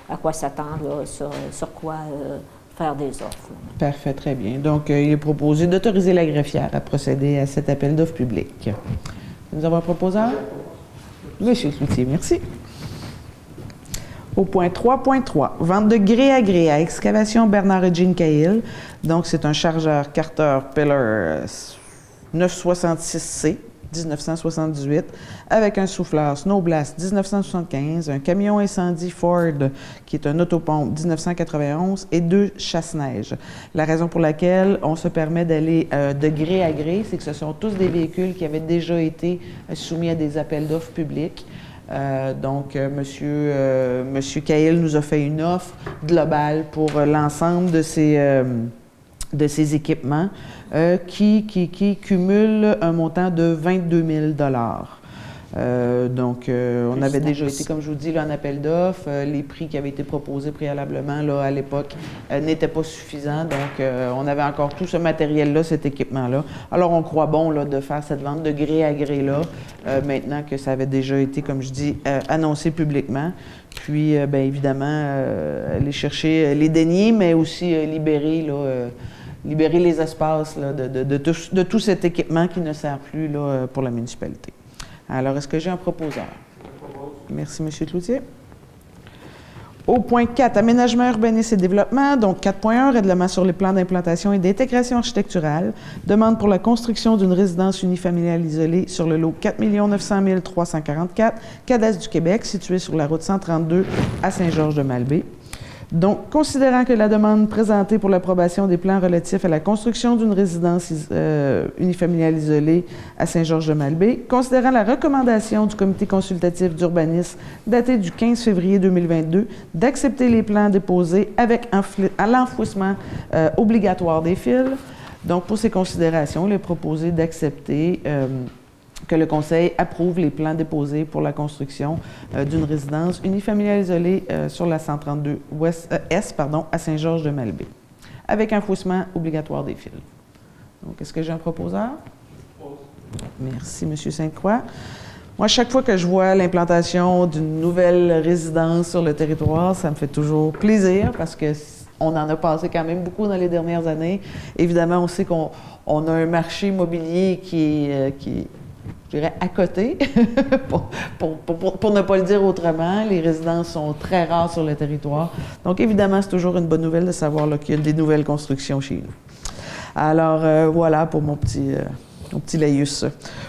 à quoi s'attendre, sur quoi faire des offres. Parfait, très bien. Donc, il est proposé d'autoriser la greffière à procéder à cet appel d'offres public. Nous avons un proposeur? Monsieur Cloutier, merci. Au point 3.3, vente de gré à gré à Excavation Bernard et Jean Cahill. Donc, c'est un chargeur Carter Pillar 966C 1978 avec un souffleur Snowblast 1975, un camion incendie Ford qui est un autopompe 1991 et 2 chasse-neige. La raison pour laquelle on se permet d'aller de gré à gré, c'est que ce sont tous des véhicules qui avaient déjà été soumis à des appels d'offres publics. Donc, Monsieur Cahill nous a fait une offre globale pour l'ensemble de ces équipements qui cumulent un montant de 22 000 on avait déjà été, comme je vous dis, là, en appel d'offres. Les prix qui avaient été proposés préalablement là, à l'époque n'étaient pas suffisants. Donc, on avait encore tout ce matériel-là, cet équipement-là. Alors, on croit bon là, de faire cette vente de gré à gré-là, maintenant que ça avait déjà été, comme je dis, annoncé publiquement. Puis, bien évidemment, aller chercher les deniers, mais aussi libérer les espaces là, de tout cet équipement qui ne sert plus là, pour la municipalité. Alors, est-ce que j'ai un proposeur? Merci, M. Cloutier. Au point 4, aménagement, urbanisme et développement. Donc, 4.1, règlement sur les plans d'implantation et d'intégration architecturale. Demande pour la construction d'une résidence unifamiliale isolée sur le lot 4 900 344, Cadastre du Québec, situé sur la route 132 à Saint-Georges-de-Malbaie. Donc, considérant que la demande présentée pour l'approbation des plans relatifs à la construction d'une résidence unifamiliale isolée à Saint-Georges-de-Malbaie, considérant la recommandation du comité consultatif d'urbanisme datée du 15 février 2022 d'accepter les plans déposés avec l'enfouissement obligatoire des fils. Donc, pour ces considérations, il est proposé d'accepter que le Conseil approuve les plans déposés pour la construction d'une résidence unifamiliale isolée sur la 132 Est à Saint-Georges-de-Malbaie, avec enfouissement obligatoire des fils. Donc, est-ce que j'ai un proposeur? Merci, M. Sainte-Croix. Moi, chaque fois que je vois l'implantation d'une nouvelle résidence sur le territoire, ça me fait toujours plaisir parce que on en a passé quand même beaucoup dans les dernières années. Évidemment, on sait qu'on a un marché immobilier qui je dirais, à côté, pour ne pas le dire autrement. Les résidences sont très rares sur le territoire. Donc, évidemment, c'est toujours une bonne nouvelle de savoir qu'il y a des nouvelles constructions chez nous. Alors, voilà pour mon petit laïus.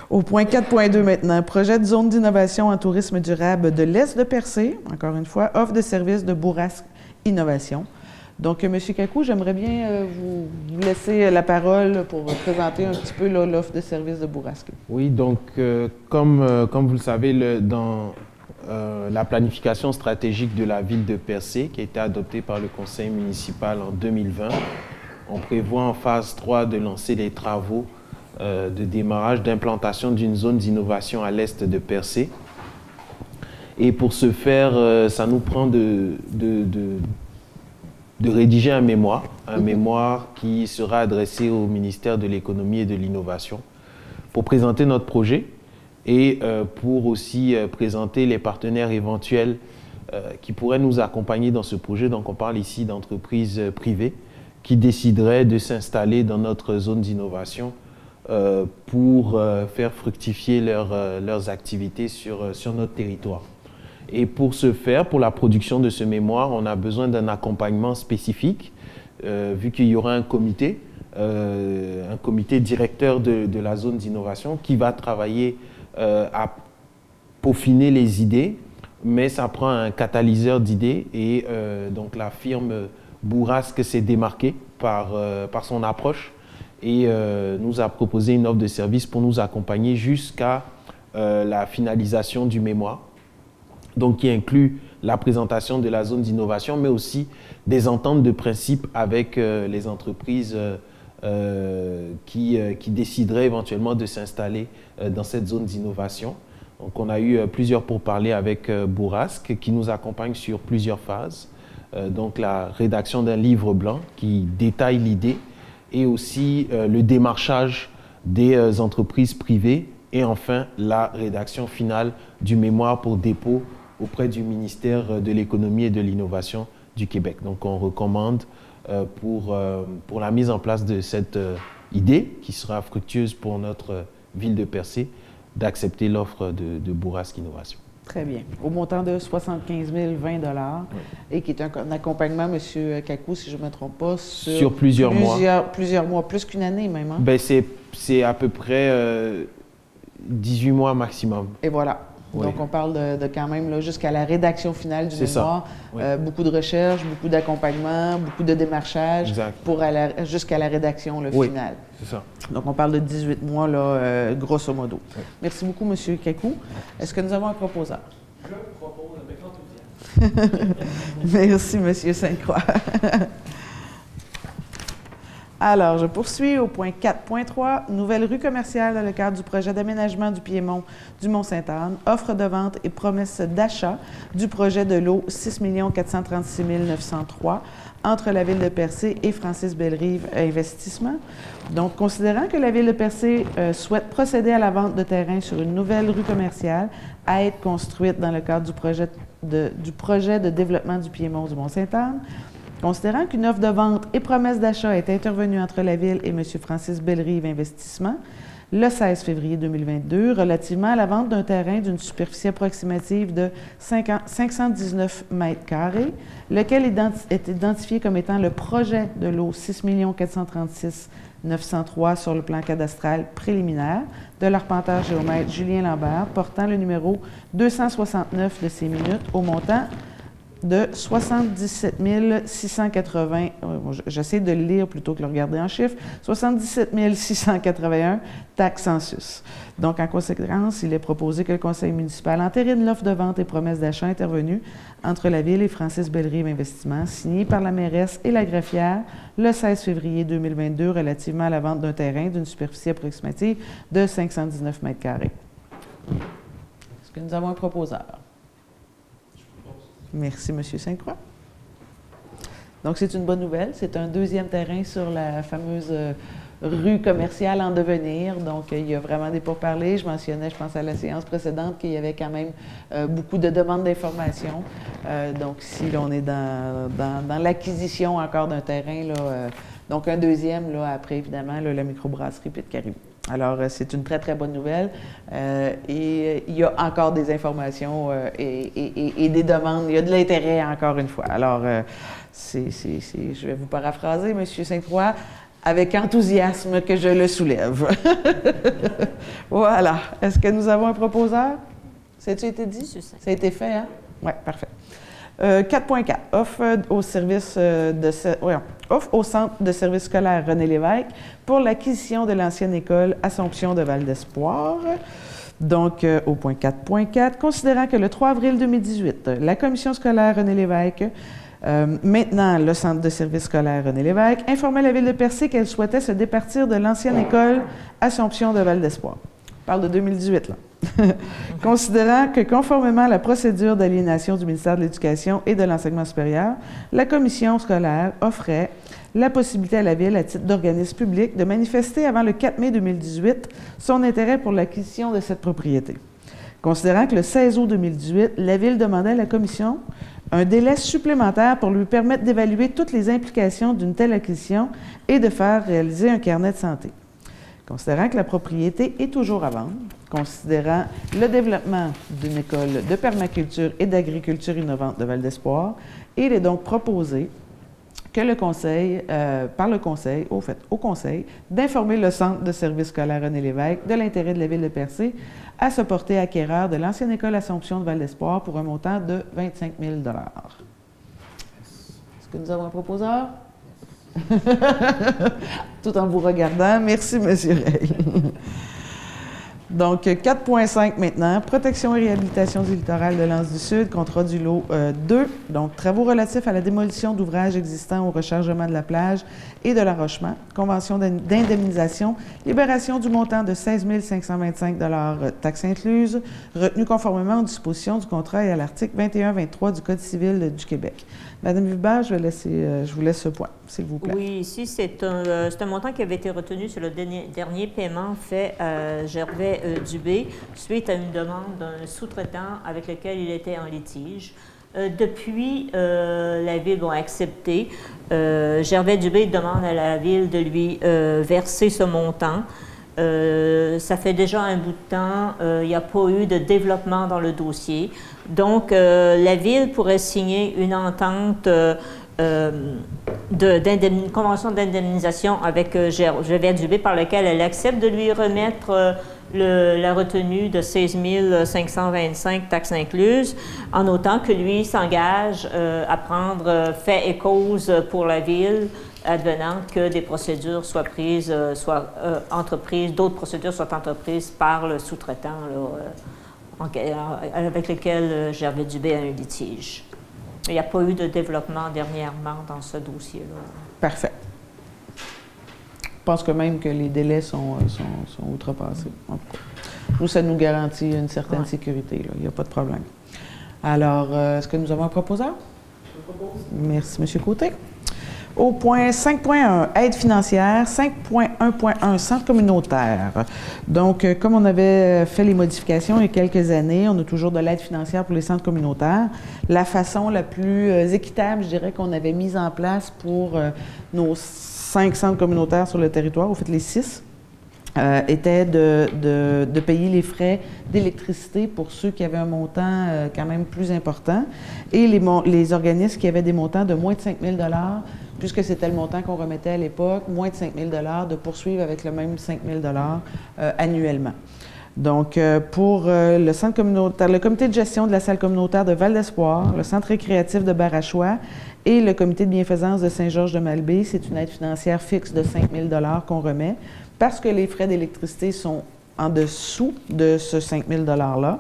Au point 4.2 maintenant, projet de zone d'innovation en tourisme durable de l'Est de Percé, encore une fois, offre de services de Bourrasque Innovation. Donc, M. Kakou, j'aimerais bien vous laisser la parole pour présenter un petit peu l'offre de service de Bourrasque. Oui, donc, comme vous le savez, dans la planification stratégique de la ville de Percé, qui a été adoptée par le conseil municipal en 2020, on prévoit en phase 3 de lancer les travaux de démarrage d'implantation d'une zone d'innovation à l'est de Percé. Et pour ce faire, ça nous prend de rédiger un mémoire qui sera adressé au ministère de l'Économie et de l'Innovation pour présenter notre projet et pour aussi présenter les partenaires éventuels qui pourraient nous accompagner dans ce projet. Donc on parle ici d'entreprises privées qui décideraient de s'installer dans notre zone d'innovation pour faire fructifier leurs activités sur notre territoire. Et pour ce faire, pour la production de ce mémoire, on a besoin d'un accompagnement spécifique, vu qu'il y aura un comité directeur de la zone d'innovation qui va travailler à peaufiner les idées, mais ça prend un catalyseur d'idées et donc la firme Bourrasque s'est démarquée par son approche et nous a proposé une offre de service pour nous accompagner jusqu'à la finalisation du mémoire. Donc qui inclut la présentation de la zone d'innovation, mais aussi des ententes de principe avec les entreprises qui décideraient éventuellement de s'installer dans cette zone d'innovation. Donc on a eu plusieurs pourparlers avec Bourrasque qui nous accompagne sur plusieurs phases. Donc la rédaction d'un livre blanc qui détaille l'idée et aussi le démarchage des entreprises privées et enfin la rédaction finale du mémoire pour dépôt auprès du ministère de l'Économie et de l'Innovation du Québec. Donc on recommande pour la mise en place de cette idée qui sera fructueuse pour notre ville de Percé d'accepter l'offre de Bourrasque Innovation. Très bien. Au montant de 75 020 $, oui. Et qui est un accompagnement, M. Kakou, si je ne me trompe pas, sur plusieurs mois. Plusieurs mois, plus qu'une année même. Hein? Ben c'est à peu près 18 mois maximum. Et voilà. Oui. Donc, on parle de quand même jusqu'à la rédaction finale du mémoire. Oui. Beaucoup de recherche, beaucoup d'accompagnement, beaucoup de démarchage pour jusqu'à la rédaction finale. C'est ça. Donc, on parle de 18 mois, là, grosso modo. Oui. Merci beaucoup, M. Kakou. Est-ce que nous avons un proposeur? Je propose avec enthousiasme. Merci, M. Sainte-Croix. Alors, je poursuis au point 4.3, nouvelle rue commerciale dans le cadre du projet d'aménagement du Piémont du Mont-Sainte-Anne, offre de vente et promesse d'achat du projet de lot 6 436 903 entre la Ville de Percé et Francis Bellerive Investissement. Donc, considérant que la Ville de Percé souhaite procéder à la vente de terrain sur une nouvelle rue commerciale à être construite dans le cadre du projet de développement du Piémont du Mont-Sainte-Anne, considérant qu'une offre de vente et promesse d'achat est intervenue entre la Ville et M. Francis Bellerive Investissement le 16 février 2022 relativement à la vente d'un terrain d'une superficie approximative de 519 mètres carrés, lequel est identifié comme étant le projet de lot 6 436 903 sur le plan cadastral préliminaire de l'arpenteur géomètre Julien Lambert, portant le numéro 269 de ses minutes au montant de 77 680, j'essaie de le lire plutôt que de le regarder en chiffres, 77 681 taxes census. Donc, en conséquence, il est proposé que le conseil municipal entérine l'offre de vente et promesse d'achat intervenue entre la Ville et Francis Bellerive Investissement, signée par la mairesse et la greffière le 16 février 2022 relativement à la vente d'un terrain d'une superficie approximative de 519 mètres carrés. Est-ce que nous avons un proposeur? Merci, M. Sainte-Croix. Donc, c'est une bonne nouvelle. C'est un deuxième terrain sur la fameuse rue commerciale en devenir. Donc, il y a vraiment des pourparlers. Je mentionnais, je pense à la séance précédente, qu'il y avait quand même beaucoup de demandes d'informations. Donc, ici, là, on est dans l'acquisition encore d'un terrain. Là, donc, un deuxième, là, après, évidemment, là, la microbrasserie Pit Caribou. Alors, c'est une très, très bonne nouvelle. Et il y a encore des informations et des demandes. Il y a de l'intérêt, encore une fois. Alors, je vais vous paraphraser, M. Sainte-Croix, avec enthousiasme que je le soulève. Voilà. Est-ce que nous avons un proposeur? Ça a-tu été dit? Ça a été fait, hein? Oui, parfait. 4.4, offre au centre de services scolaires René Lévesque pour l'acquisition de l'ancienne école Assomption de Val-d'Espoir. Donc, au point 4.4, considérant que le 3 avril 2018, la commission scolaire René Lévesque, maintenant le centre de services scolaires René Lévesque, informait la ville de Percé qu'elle souhaitait se départir de l'ancienne école Assomption de Val-d'Espoir. On parle de 2018, là. Considérant que, conformément à la procédure d'aliénation du ministère de l'Éducation et de l'Enseignement supérieur, la commission scolaire offrait la possibilité à la Ville, à titre d'organisme public, de manifester avant le 4 mai 2018 son intérêt pour l'acquisition de cette propriété. Considérant que le 16 août 2018, la Ville demandait à la Commission un délai supplémentaire pour lui permettre d'évaluer toutes les implications d'une telle acquisition et de faire réaliser un carnet de santé. Considérant que la propriété est toujours à vendre, considérant le développement d'une école de permaculture et d'agriculture innovante de Val-d'Espoir, il est donc proposé que le Conseil, au Conseil, d'informer le Centre de services scolaires René Lévesque de l'intérêt de la Ville de Percé à se porter acquéreur de l'ancienne école Assomption de Val-d'Espoir pour un montant de 25 000 $. Est-ce que nous avons un proposeur? Tout en vous regardant. Merci, M. Rey. Donc, 4.5 maintenant, protection et réhabilitation du littoral de l'Anse du Sud, contrat du lot 2. Donc, travaux relatifs à la démolition d'ouvrages existants au rechargement de la plage et de l'enrochement, convention d'indemnisation, libération du montant de 16 525 $ taxes incluses, retenu conformément aux dispositions du contrat et à l'article 21-23 du Code civil du Québec. Madame Vibert, je vous laisse ce point, s'il vous plaît. Oui, ici, c'est un montant qui avait été retenu sur le dernier paiement fait à Gervais Dubé suite à une demande d'un sous-traitant avec lequel il était en litige. Depuis, la Ville a accepté. Gervais Dubé demande à la Ville de lui verser ce montant. Ça fait déjà un bout de temps, il n'y a pas eu de développement dans le dossier. Donc, la Ville pourrait signer une entente, convention d'indemnisation avec Gervais Dubé par laquelle elle accepte de lui remettre la retenue de 16 525 taxes incluses, en autant que lui s'engage à prendre fait et cause pour la Ville, advenant que des procédures soient prises, d'autres procédures soient entreprises par le sous-traitant avec lequel Gervais Dubé a un litige. Il n'y a pas eu de développement dernièrement dans ce dossier-là. Parfait. Je pense que même que les délais sont outrepassés. Nous, ça nous garantit une certaine sécurité. Là. Il n'y a pas de problème. Alors, est-ce que nous avons un proposeur? Je propose. Merci, M. Côté. Au point 5.1, aide financière, 5.1.1, centre communautaire. Donc, comme on avait fait les modifications il y a quelques années, on a toujours de l'aide financière pour les centres communautaires. La façon la plus équitable, je dirais, qu'on avait mise en place pour nos 5 centres communautaires sur le territoire, au fait les 6, était de payer les frais d'électricité pour ceux qui avaient un montant quand même plus important et les organismes qui avaient des montants de moins de 5 000 $, puisque c'était le montant qu'on remettait à l'époque, moins de 5 000 $, de poursuivre avec le même 5 000 $ annuellement. Donc, pour le centre communautaire, le comité de gestion de la salle communautaire de Val-d'Espoir, le centre récréatif de Barachois et le comité de bienfaisance de Saint-Georges-de-Malbaie, c'est une aide financière fixe de 5 000 $ qu'on remet parce que les frais d'électricité sont en dessous de ce 5 000 $-là.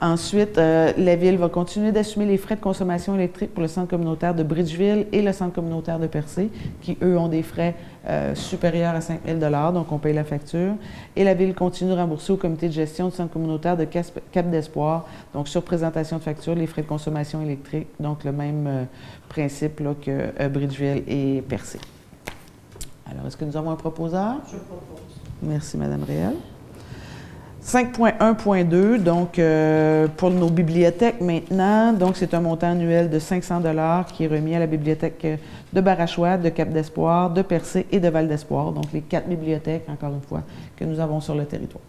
Ensuite, la Ville va continuer d'assumer les frais de consommation électrique pour le centre communautaire de Bridgeville et le centre communautaire de Percé, qui, eux, ont des frais supérieurs à 5 000 $, donc on paye la facture. Et la Ville continue de rembourser au comité de gestion du centre communautaire de Cap d'Espoir, donc sur présentation de facture, les frais de consommation électrique, donc le même principe là, que Bridgeville et Percé. Alors, est-ce que nous avons un proposeur? Je propose. Merci, Mme Réal. 5.1.2, donc pour nos bibliothèques maintenant, donc c'est un montant annuel de 500 $ qui est remis à la bibliothèque de Barachois, de Cap d'Espoir, de Percé et de Val d'Espoir, donc les 4 bibliothèques, encore une fois, que nous avons sur le territoire.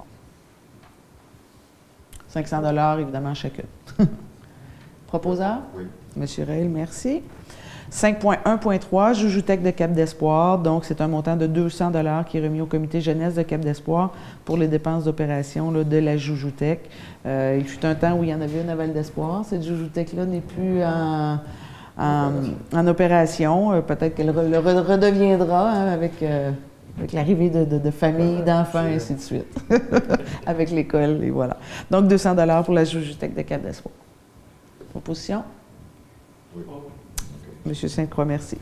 500 $, évidemment, chacune. Proposeur? Oui. Monsieur Reil, merci. 5.1.3, Joujoutek de Cap d'Espoir. Donc, c'est un montant de 200 $ qui est remis au comité jeunesse de Cap d'Espoir pour les dépenses d'opération là, de la Joujoutek. Il fut un temps où il y en avait une à Val d'Espoir. Cette Joujoutek-là n'est plus en opération. Peut-être qu'elle redeviendra hein, avec l'arrivée de familles, d'enfants, et ainsi de suite. Avec l'école, et voilà. Donc, 200 $ pour la Joujoutek de Cap d'Espoir. Proposition? Oui. Monsieur Sainte-Croix, merci.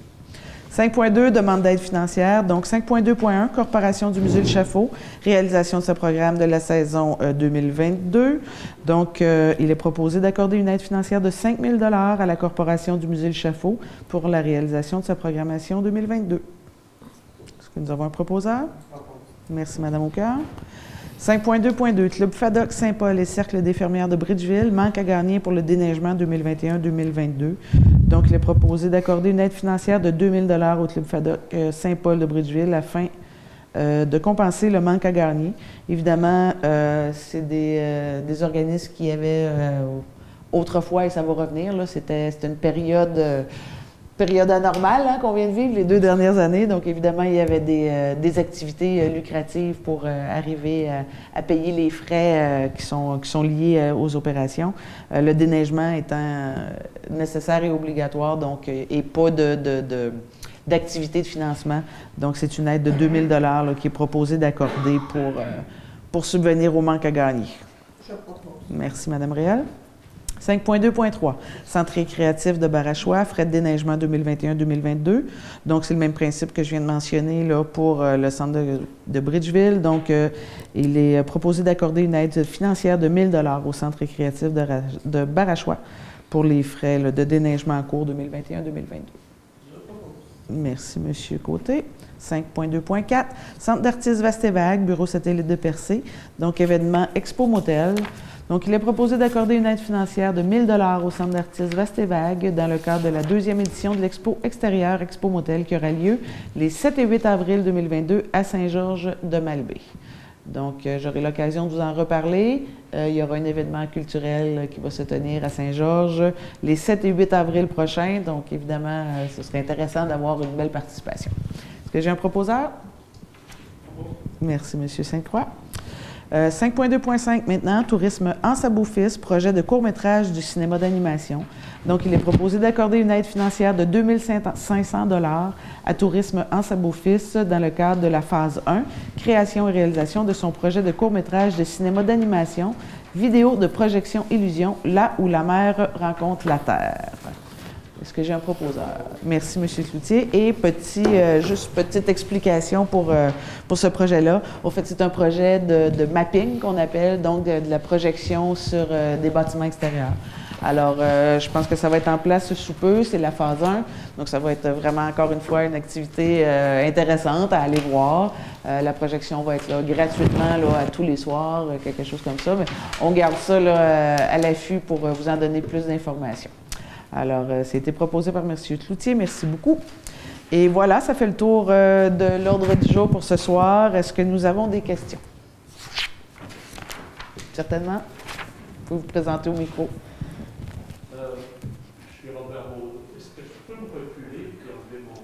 5.2, demande d'aide financière. Donc, 5.2.1, Corporation du Musée Le Chaffault, réalisation de ce programme de la saison 2022. Donc, il est proposé d'accorder une aide financière de 5 000 $ à la Corporation du Musée Le Chaffault pour la réalisation de sa programmation 2022. Est-ce que nous avons un proposeur? Merci, Mme Aucoeur. 5.2.2, Club FADOC Saint-Paul et Cercle d'infirmières de Bridgeville manque à gagner pour le déneigement 2021-2022. Donc, il est proposé d'accorder une aide financière de 2 000 $ au Club FADOC Saint-Paul de Bridgeville afin de compenser le manque à gagner. Évidemment, c'est des organismes qui avaient autrefois, et ça va revenir, c'était une période anormale hein, qu'on vient de vivre les 2 dernières années. Donc, évidemment, il y avait des activités lucratives pour arriver à payer les frais qui sont liés aux opérations. Le déneigement étant nécessaire et obligatoire, donc, et pas d'activité de financement. Donc, c'est une aide de 2 000 $ là, qui est proposée d'accorder pour subvenir au manque à gagner. Je propose. Merci, Mme Réal. 5.2.3, Centre récréatif de Barachois, frais de déneigement 2021-2022. Donc, c'est le même principe que je viens de mentionner là, pour le centre de Bridgeville. Donc, il est proposé d'accorder une aide financière de 1 000 $ au Centre récréatif de Barachois pour les frais là, de déneigement en cours 2021-2022. Merci, M. Côté. 5.2.4, Centre d'artistes Vaste et Vague, bureau satellite de Percé. Donc, événement Expo Motel. Donc, il est proposé d'accorder une aide financière de 1 000 $ au Centre d'artistes Vaste et Vague dans le cadre de la 2e édition de l'Expo extérieure Expo Motel qui aura lieu les 7 et 8 avril 2022 à Saint-Georges-de-Malbaie. Donc, j'aurai l'occasion de vous en reparler. Il y aura un événement culturel qui va se tenir à Saint-Georges les 7 et 8 avril prochains. Donc, évidemment, ce serait intéressant d'avoir une belle participation. Est-ce que j'ai un proposeur? Merci, M. Sainte-Croix. 5.2.5 maintenant, tourisme en Sabot-Fils, projet de court-métrage du cinéma d'animation. Donc, il est proposé d'accorder une aide financière de 2 500 $ à Tourisme en Sabot-Fils dans le cadre de la phase 1, création et réalisation de son projet de court-métrage de cinéma d'animation, vidéo de projection illusion, là où la mer rencontre la terre. Est-ce que j'ai un proposeur? Merci, M. Cloutier. Et juste petite explication pour ce projet-là. Au fait, c'est un projet de mapping qu'on appelle, donc de la projection sur des bâtiments extérieurs. Alors, je pense que ça va être en place sous peu, c'est la phase 1. Donc, ça va être vraiment, encore une fois, une activité intéressante à aller voir. La projection va être là gratuitement là, à tous les soirs, quelque chose comme ça. Mais on garde ça là, à l'affût pour vous en donner plus d'informations. Alors, c'était proposé par M. Cloutier. Merci beaucoup. Et voilà, ça fait le tour de l'ordre du jour pour ce soir. Est-ce que nous avons des questions? Certainement. Vous pouvez vous présenter au micro. Je suis Robert Baudot. Est-ce que je peux me reculer et enlever mon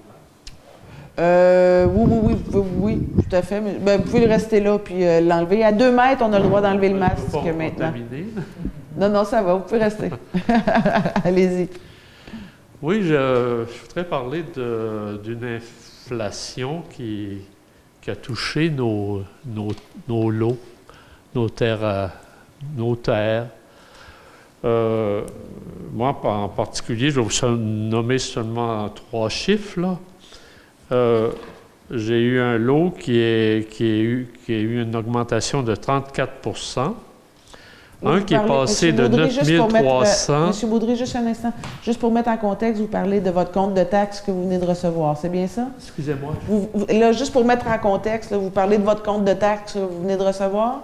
masque? Oui, tout à fait. Mais, ben, vous pouvez le rester là puis l'enlever. À 2 mètres, on a le droit d'enlever le masque maintenant. Non, ça va, vous pouvez rester. Allez-y. Oui, je voudrais parler d'une inflation qui a touché nos lots, nos terres. Moi, en particulier, je vais vous nommer seulement 3 chiffres. Là. J'ai eu un lot qui a eu une augmentation de 34 Un qui est passé de 9 300. Monsieur Boudry, juste un instant. Juste pour mettre en contexte, vous parlez de votre compte de taxes que vous venez de recevoir. C'est bien ça? Excusez-moi. Là, juste pour mettre en contexte, là, vous parlez de votre compte de taxes que vous venez de recevoir?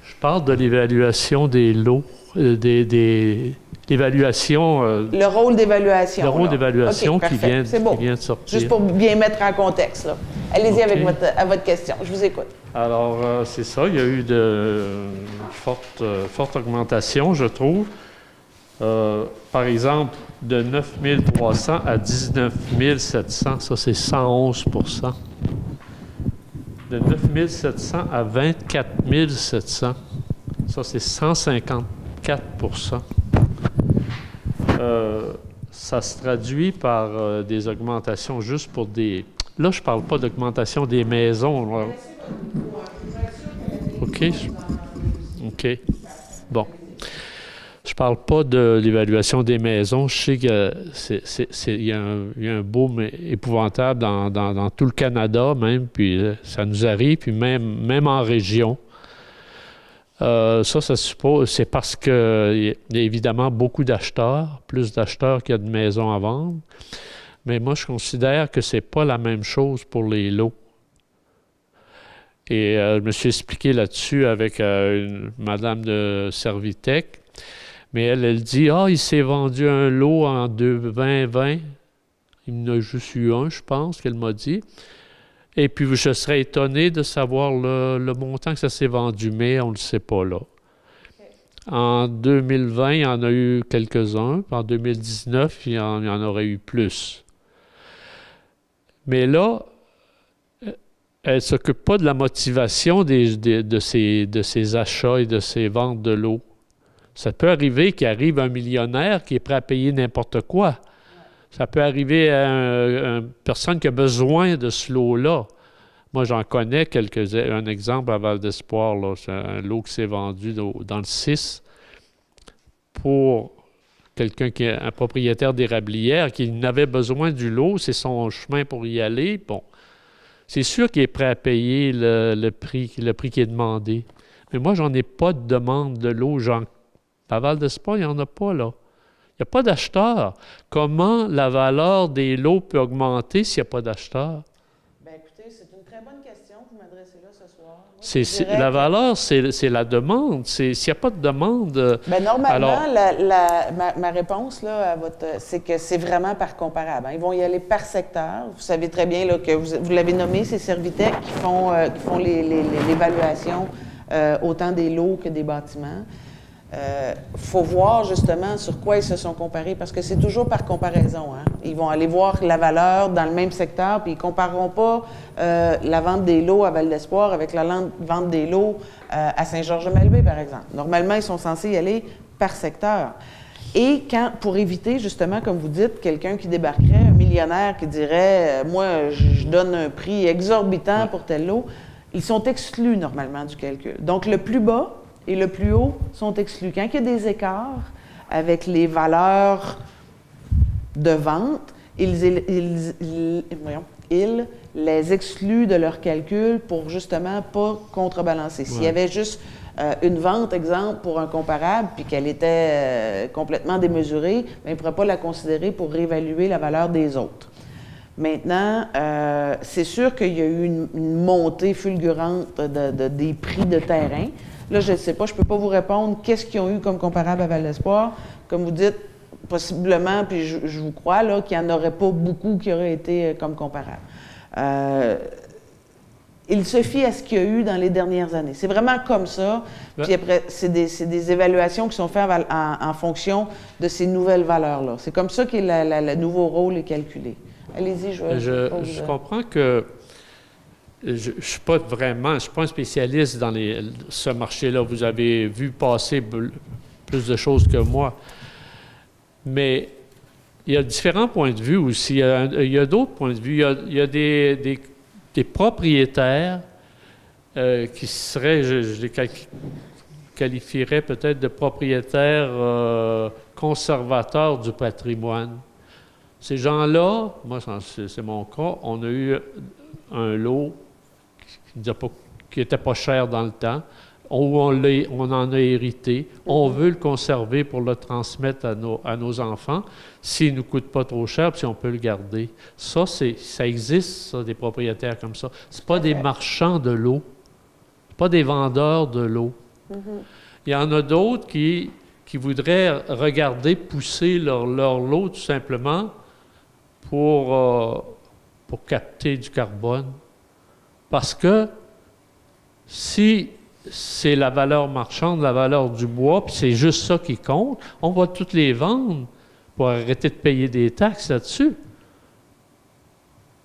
Je parle de l'évaluation des lots, l'évaluation... le rôle d'évaluation. Le rôle d'évaluation okay, qui vient de sortir. Juste pour bien mettre en contexte. Allez-y avec votre question. Je vous écoute. Alors, c'est ça. Il y a eu une forte augmentation, je trouve. Par exemple, de 9 300 à 19 700, ça c'est 111 %. De 9 700 à 24 700, ça c'est 154 %. Ça se traduit par des augmentations juste pour des... Là, je ne parle pas d'augmentation des maisons. Là. OK. OK. Bon. Je ne parle pas de l'évaluation des maisons. Je sais qu'il y a un boom épouvantable dans tout le Canada même, puis ça nous arrive, puis même en région. Ça suppose, c'est parce qu'il y a évidemment beaucoup d'acheteurs, plus d'acheteurs qu'il y a de maisons à vendre. Mais moi, je considère que ce n'est pas la même chose pour les lots. Et je me suis expliqué là-dessus avec une madame de Servitech. Mais elle dit, il s'est vendu un lot en 2020. Il en a juste eu un, je pense, qu'elle m'a dit. Et puis, je serais étonné de savoir le montant que ça s'est vendu, mais on ne le sait pas là. En 2020, il y en a eu quelques-uns. En 2019, il y en aurait eu plus. Mais là, elle ne s'occupe pas de la motivation de ces achats et de ces ventes de lots. Ça peut arriver qu'il arrive un millionnaire qui est prêt à payer n'importe quoi. Ça peut arriver à une personne qui a besoin de ce lot-là. Moi, j'en connais un exemple à Val-d'Espoir. C'est un lot qui s'est vendu dans le 6 pour quelqu'un qui est un propriétaire d'érablière qui n'avait besoin du lot. C'est son chemin pour y aller. Bon, c'est sûr qu'il est prêt à payer le prix qui est demandé. Mais moi, j'en ai pas de demande de lot. À Val-d'Espoir, il n'y en a pas, là. Il n'y a pas d'acheteurs. Comment la valeur des lots peut augmenter s'il n'y a pas d'acheteurs? Bien, écoutez, c'est une très bonne question que vous m'adressez là ce soir. La valeur, c'est la demande. S'il n'y a pas de demande... Bien, normalement, alors, ma réponse, là, c'est que c'est vraiment par comparable. Hein. Ils vont y aller par secteur. Vous savez très bien là, que vous l'avez nommé, c'est Servitech qui font l'évaluation autant des lots que des bâtiments. Faut voir justement sur quoi ils se sont comparés, parce que c'est toujours par comparaison. Hein. Ils vont aller voir la valeur dans le même secteur, puis ils ne compareront pas la vente des lots à Val-d'Espoir avec la vente des lots à Saint-Georges-de-Malbaie, par exemple. Normalement, ils sont censés y aller par secteur. Et pour éviter, justement, comme vous dites, quelqu'un qui débarquerait, un millionnaire qui dirait moi, je donne un prix exorbitant pour tel lot, ils sont exclus normalement du calcul. Donc, le plus bas et le plus haut sont exclus. Quand il y a des écarts avec les valeurs de vente, ils les excluent de leur calcul pour justement pas contrebalancer. S'il y avait juste une vente, exemple, pour un comparable, puis qu'elle était complètement démesurée, bien, il ne pourrait pas la considérer pour réévaluer la valeur des autres. Maintenant, c'est sûr qu'il y a eu une montée fulgurante des prix de terrain. Là, je ne sais pas, je ne peux pas vous répondre qu'est-ce qu'ils ont eu comme comparable à Val-d'Espoir. Comme vous dites, possiblement, puis je vous crois, là, qu'il n'y en aurait pas beaucoup qui auraient été comme comparable. Il se fie à ce qu'il y a eu dans les dernières années. C'est vraiment comme ça. Puis après, c'est des évaluations qui sont faites en fonction de ces nouvelles valeurs-là. C'est comme ça que le nouveau rôle est calculé. Allez-y, je comprends que je ne suis pas un spécialiste dans ce marché-là. Vous avez vu passer plus de choses que moi. Mais il y a différents points de vue aussi. Il y a d'autres points de vue. Il y a des propriétaires qui seraient, je les qualifierais peut-être de propriétaires conservateurs du patrimoine. Ces gens-là, moi c'est mon cas, on a eu un lot qui n'était pas cher dans le temps, où on en a hérité. On veut le conserver pour le transmettre à nos enfants, s'il ne nous coûte pas trop cher, puis si on peut le garder. Ça existe, ça, des propriétaires comme ça. Ce n'est pas des marchands de l'eau, pas des vendeurs de l'eau. Il y en a d'autres qui voudraient regarder pousser leur lot tout simplement pour capter du carbone. Parce que si c'est la valeur marchande, la valeur du bois, puis c'est juste ça qui compte, on va toutes les vendre pour arrêter de payer des taxes là-dessus.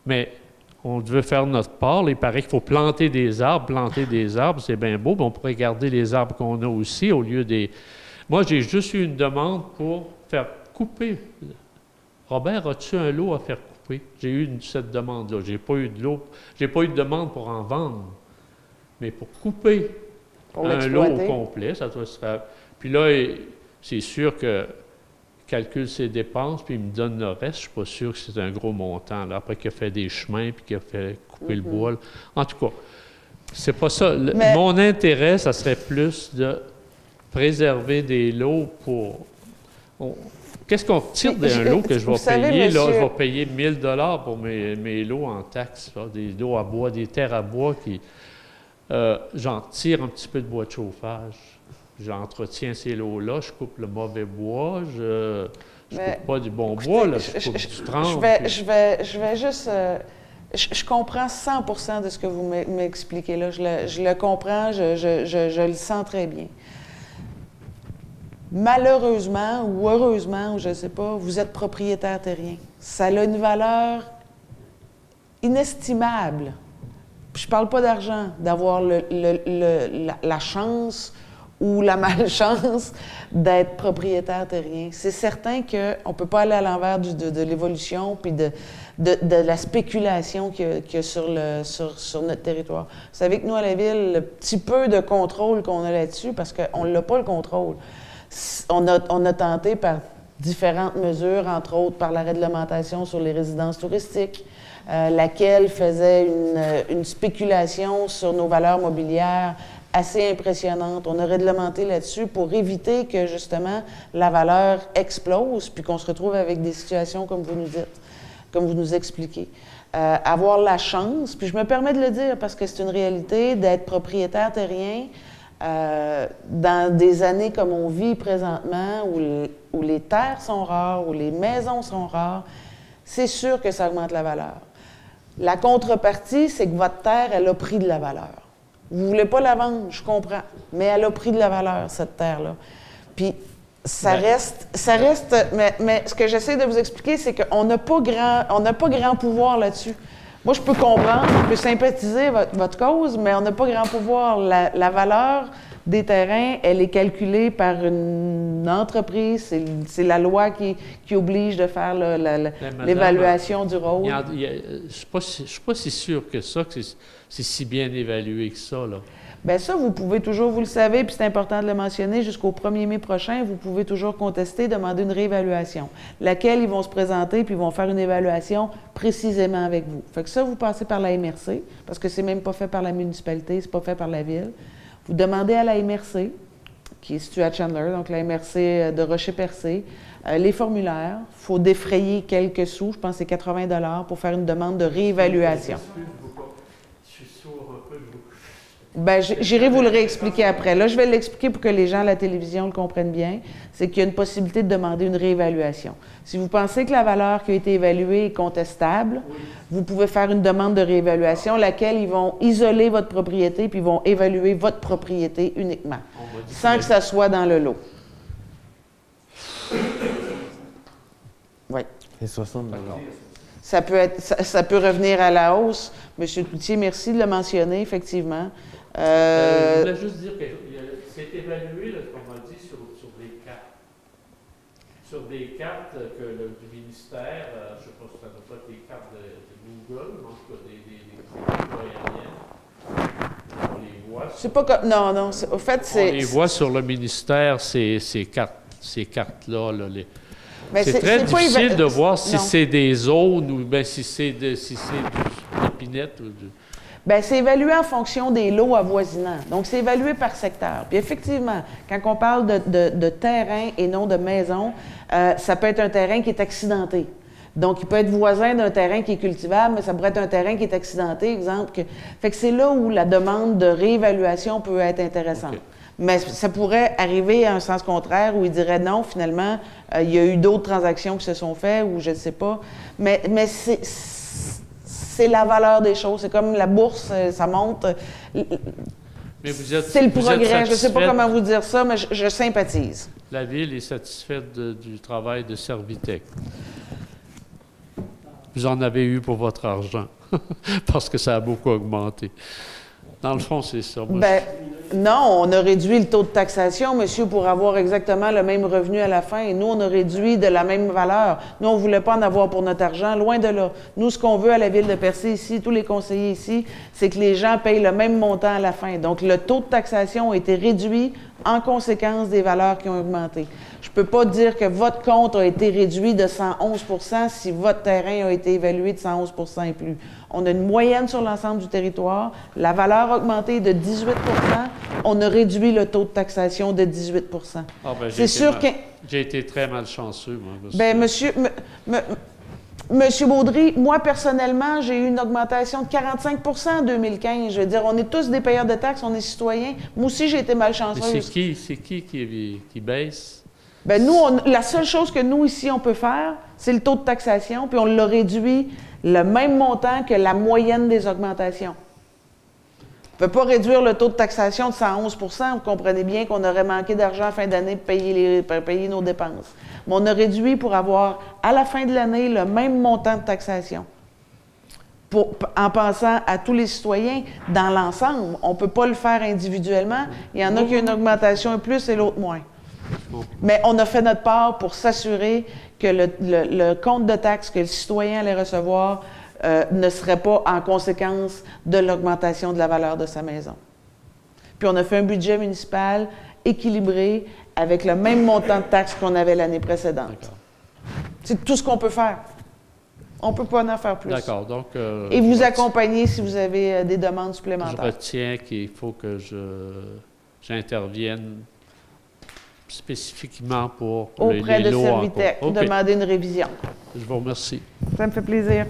Mais on devait faire notre part. Il paraît qu'il faut planter des arbres, c'est bien beau, mais on pourrait garder les arbres qu'on a aussi au lieu des... Moi, j'ai juste eu une demande pour faire couper. Robert, as-tu un lot à faire couper? J'ai eu cette demande-là. J'ai pas eu de demande pour en vendre, mais pour couper un lot au complet, ça doit se faire. Puis là, c'est sûr que calcule ses dépenses, puis il me donne le reste. Je ne suis pas sûr que c'est un gros montant. Là. Après qu'il a fait des chemins, puis qu'il a fait couper le bois. Là. En tout cas, c'est pas ça. Mon intérêt, ça serait plus de préserver des lots pour... Qu'est-ce qu'on retire d'un lot que je vais payer? Là, je vais payer 1 000 $ pour mes lots en taxes, là, des lots à bois, des terres à bois qui... j'en tire un petit peu de bois de chauffage. J'entretiens ces lots-là, je coupe le mauvais bois, je coupe pas du bon bois, là, je coupe du trempe. Je vais juste... je comprends 100% de ce que vous m'expliquez là. Je le comprends, je le sens très bien. Malheureusement ou heureusement, ou je ne sais pas, vous êtes propriétaire terrien. Ça a une valeur inestimable. Puis je ne parle pas d'argent, d'avoir la chance ou la malchance d'être propriétaire terrien. C'est certain qu'on ne peut pas aller à l'envers de l'évolution puis de la spéculation qu'il y a sur notre territoire. Vous savez que nous, à la Ville, le petit peu de contrôle qu'on a là-dessus, parce qu'on n'a pas le contrôle, on a tenté par différentes mesures, entre autres par la réglementation sur les résidences touristiques, laquelle faisait une spéculation sur nos valeurs mobilières assez impressionnante. On a réglementé là-dessus pour éviter que, justement, la valeur explose puis qu'on se retrouve avec des situations comme vous nous dites, comme vous nous expliquez. Avoir la chance, puis je me permets de le dire parce que c'est une réalité, d'être propriétaire terrien dans des années comme on vit présentement, où les terres sont rares, où les maisons sont rares, c'est sûr que ça augmente la valeur. La contrepartie, c'est que votre terre, elle a pris de la valeur. Vous ne voulez pas la vendre, je comprends, mais elle a pris de la valeur, cette terre-là. Puis, ça reste mais ce que j'essaie de vous expliquer, c'est qu'on n'a pas grand pouvoir là-dessus. Moi, je peux comprendre, je peux sympathiser votre cause, mais on n'a pas grand pouvoir. La valeur des terrains, elle est calculée par une entreprise. C'est la loi qui oblige de faire l'évaluation du rôle. Je ne suis pas si sûr que c'est si bien évalué que ça, là. Bien ça, vous pouvez toujours, vous le savez, puis c'est important de le mentionner, jusqu'au 1er mai prochain, vous pouvez toujours contester, demander une réévaluation, laquelle ils vont se présenter, puis ils vont faire une évaluation précisément avec vous. Fait que ça, vous passez par la MRC, parce que c'est même pas fait par la municipalité, c'est pas fait par la Ville. Vous demandez à la MRC, qui est située à Chandler, donc la MRC de Rocher-Percé, les formulaires. Il faut défrayer quelques sous, je pense que c'est 80 $ pour faire une demande de réévaluation. Bien, j'irai vous le réexpliquer après. Là, je vais l'expliquer pour que les gens à la télévision le comprennent bien. C'est qu'il y a une possibilité de demander une réévaluation. Si vous pensez que la valeur qui a été évaluée est contestable, vous pouvez faire une demande de réévaluation, laquelle ils vont isoler votre propriété puis ils vont évaluer votre propriété uniquement, sans que ça soit dans le lot. Oui. Et 60 $. Ça peut revenir à la hausse. Monsieur Cloutier, merci de le mentionner, effectivement. Je voulais juste dire que c'est évalué, là, comme on a dit, sur des cartes. Sur des cartes du ministère, je ne sais pas si ça doit être des cartes de Google, mais en tout cas des cartes aériennes. On les voit. C'est pas comme. Non, au fait, c'est. On les voit sur le ministère, ces cartes-là. Là, c'est très difficile de voir si c'est des zones ou bien si c'est de l'épinette ou du. Bien, c'est évalué en fonction des lots avoisinants. Donc, c'est évalué par secteur. Puis, effectivement, quand on parle de terrain et non de maison, ça peut être un terrain qui est accidenté. Donc, il peut être voisin d'un terrain qui est cultivable, mais ça pourrait être un terrain qui est accidenté, exemple. Fait que c'est là où la demande de réévaluation peut être intéressante. Okay. Mais ça pourrait arriver à un sens contraire où il dirait non, finalement, il y a eu d'autres transactions qui se sont faites ou je ne sais pas. Mais c'est la valeur des choses. C'est comme la bourse, ça monte. Mais c'est le progrès. Je ne sais pas comment vous dire ça, mais je sympathise. la Ville est satisfaite du travail de Servitec. Vous en avez eu pour votre argent, parce que ça a beaucoup augmenté. Dans le fond, c'est ça. Moi, non, on a réduit le taux de taxation, monsieur, pour avoir exactement le même revenu à la fin. Et nous, on a réduit de la même valeur. Nous, on ne voulait pas en avoir pour notre argent, loin de là. Nous, ce qu'on veut à la Ville de Percé ici, tous les conseillers ici, c'est que les gens payent le même montant à la fin. Donc, le taux de taxation a été réduit en conséquence des valeurs qui ont augmenté. Je ne peux pas dire que votre compte a été réduit de 111 % si votre terrain a été évalué de 111 % et plus. On a une moyenne sur l'ensemble du territoire. La valeur a augmenté de 18 % on a réduit le taux de taxation de 18 C'est sûr que... J'ai été très malchanceux, moi. Bien, Monsieur Baudry, moi, personnellement, j'ai eu une augmentation de 45 en 2015. Je veux dire, on est tous des payeurs de taxes, on est citoyens. Moi aussi, j'ai été malchanceuse. C'est qui baisse? Bien, nous, la seule chose que nous, ici, on peut faire, c'est le taux de taxation, puis on l'a réduit le même montant que la moyenne des augmentations. On ne peut pas réduire le taux de taxation de 111 vous comprenez bien qu'on aurait manqué d'argent à la fin d'année pour payer nos dépenses. Mais on a réduit pour avoir, à la fin de l'année, le même montant de taxation. En pensant à tous les citoyens dans l'ensemble. On ne peut pas le faire individuellement. Il y en a qui ont une augmentation plus et l'autre moins. Mais on a fait notre part pour s'assurer que le compte de taxes que le citoyen allait recevoir ne serait pas en conséquence de l'augmentation de la valeur de sa maison. Puis on a fait un budget municipal équilibré avec le même montant de taxes qu'on avait l'année précédente. C'est tout ce qu'on peut faire. On ne peut pas en faire plus. D'accord. Donc, et vous accompagner si vous avez des demandes supplémentaires. Je retiens qu'il faut que j'intervienne spécifiquement pour auprès les lots de Servitec, demander une révision. Je vous remercie. Ça me fait plaisir.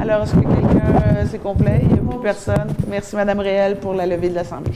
Alors, est-ce que quelqu'un, c'est complet? Il n'y a plus personne. Merci, Mme Réel, pour la levée de l'Assemblée.